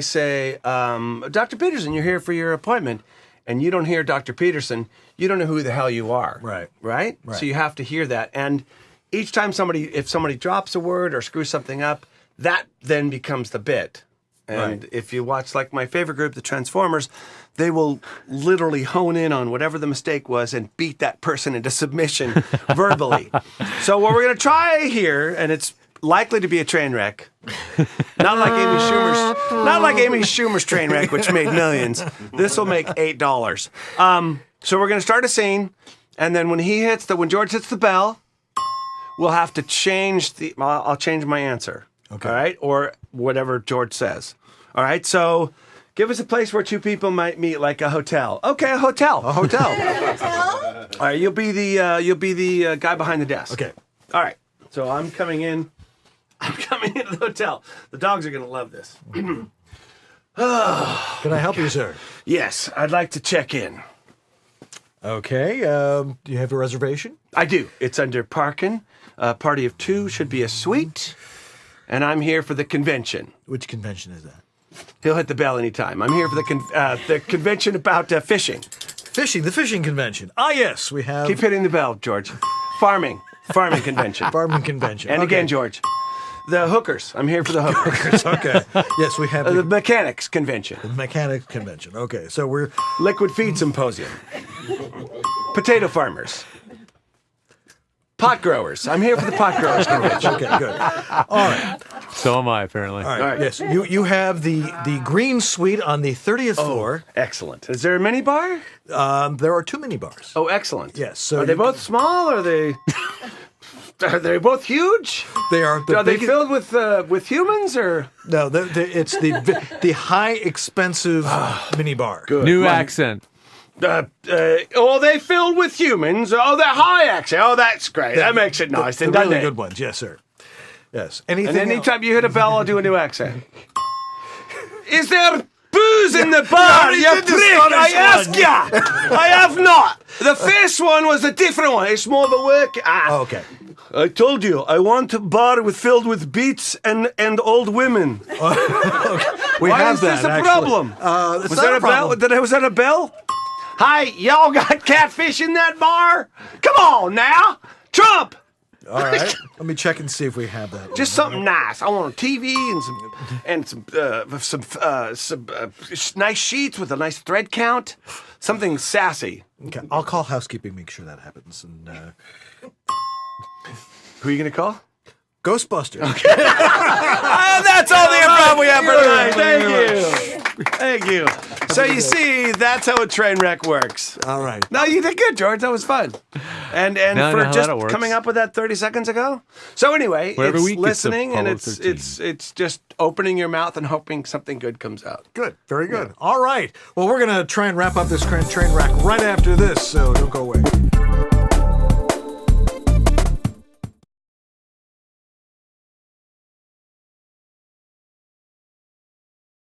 [SPEAKER 5] say, Dr. Peterson, you're here for your appointment, and you don't hear Dr. Peterson, you don't know who the hell you are. Right? So you have to hear that. And each time if somebody drops a word or screws something up, that then becomes the bit. And if you watch, like, my favorite group, the Transformers, they will literally hone in on whatever the mistake was and beat that person into submission verbally. So what we're going to try here, and it's likely to be a train wreck, not like Amy Schumer's train wreck, which made millions. This will make $8. So we're going to start a scene, and then when George hits the bell, we'll have to change I'll change my answer. Okay. All right? Or whatever George says. All right? So give us a place where two people might meet, like a hotel. Okay, a hotel. A hotel. All right, you'll be the guy behind the desk.
[SPEAKER 4] Okay.
[SPEAKER 5] All right. So I'm coming into the hotel. The dogs are going to love this.
[SPEAKER 4] Can I help you, sir?
[SPEAKER 5] Yes, I'd like to check in.
[SPEAKER 4] Okay. Do you have a reservation?
[SPEAKER 5] I do. It's under PARKIN. Party of two, should be a suite. And I'm here for the convention.
[SPEAKER 4] Which convention is that?
[SPEAKER 5] He'll hit the bell anytime. I'm here for the convention about fishing.
[SPEAKER 4] The fishing convention. Ah, yes, we have.
[SPEAKER 5] Keep hitting the bell, George. Farming convention.
[SPEAKER 4] Farming convention.
[SPEAKER 5] And again, George. The hookers. I'm here for the hookers.
[SPEAKER 4] Okay. Yes, we have
[SPEAKER 5] the mechanics convention.
[SPEAKER 4] The mechanics convention. Okay, so we're
[SPEAKER 5] liquid feed symposium. Potato farmers. Pot growers. I'm here for the pot growers convention.
[SPEAKER 4] Okay, good. All right.
[SPEAKER 6] So am I, apparently.
[SPEAKER 4] All right. Yes, you have the green suite on the 30th floor.
[SPEAKER 5] Excellent. Is there a mini bar?
[SPEAKER 4] There are 2 mini bars.
[SPEAKER 5] Oh, excellent.
[SPEAKER 4] Yes. So
[SPEAKER 5] are they both small? Or are they? Are they both huge?
[SPEAKER 4] They are.
[SPEAKER 5] Are they filled with humans or?
[SPEAKER 4] No, it's the high expensive mini bar.
[SPEAKER 5] Good.
[SPEAKER 6] New accent.
[SPEAKER 5] They filled with humans. Oh, they're high accent. Oh, that's great. That makes it nice.
[SPEAKER 4] The
[SPEAKER 5] doesn't
[SPEAKER 4] really
[SPEAKER 5] it?
[SPEAKER 4] good ones. Yes, sir. Yes.
[SPEAKER 5] And anytime you hit a bell, I'll do a new accent. Is there booze in the bar? You prick! I ask ya. I have not. The first one was a different one. It's more of a work.
[SPEAKER 4] Okay.
[SPEAKER 5] I told you, I want a bar filled with beats and old women.
[SPEAKER 4] We
[SPEAKER 5] Why
[SPEAKER 4] have
[SPEAKER 5] is this
[SPEAKER 4] that,
[SPEAKER 5] a
[SPEAKER 4] actually.
[SPEAKER 5] problem?
[SPEAKER 4] It's
[SPEAKER 5] Was
[SPEAKER 4] not
[SPEAKER 5] there
[SPEAKER 4] a
[SPEAKER 5] a bell?
[SPEAKER 4] problem.
[SPEAKER 5] Was that a bell? Hi, y'all got catfish in that bar? Come on now, Trump.
[SPEAKER 4] All right. Let me check and see if we have that.
[SPEAKER 5] Just something nice. I want a TV and some nice sheets with a nice thread count. Something sassy.
[SPEAKER 4] Okay. I'll call housekeeping. Make sure that happens. And
[SPEAKER 5] who are you gonna call?
[SPEAKER 4] Ghostbusters.
[SPEAKER 5] Okay. That's all the improv we have for tonight. Thank you. So you see, that's how a train wreck works.
[SPEAKER 4] All right.
[SPEAKER 5] No, you did good, George. That was fun. And
[SPEAKER 6] Now I
[SPEAKER 5] for
[SPEAKER 6] know how
[SPEAKER 5] just
[SPEAKER 6] that works.
[SPEAKER 5] coming up with that 30 seconds ago. So anyway,
[SPEAKER 6] Where every
[SPEAKER 5] it's
[SPEAKER 6] week gets
[SPEAKER 5] listening and
[SPEAKER 6] Apollo 13.
[SPEAKER 5] it's just opening your mouth and hoping something good comes out.
[SPEAKER 4] Good. Very good. All right. Well, we're going to try and wrap up this train wreck right after this, so don't go away.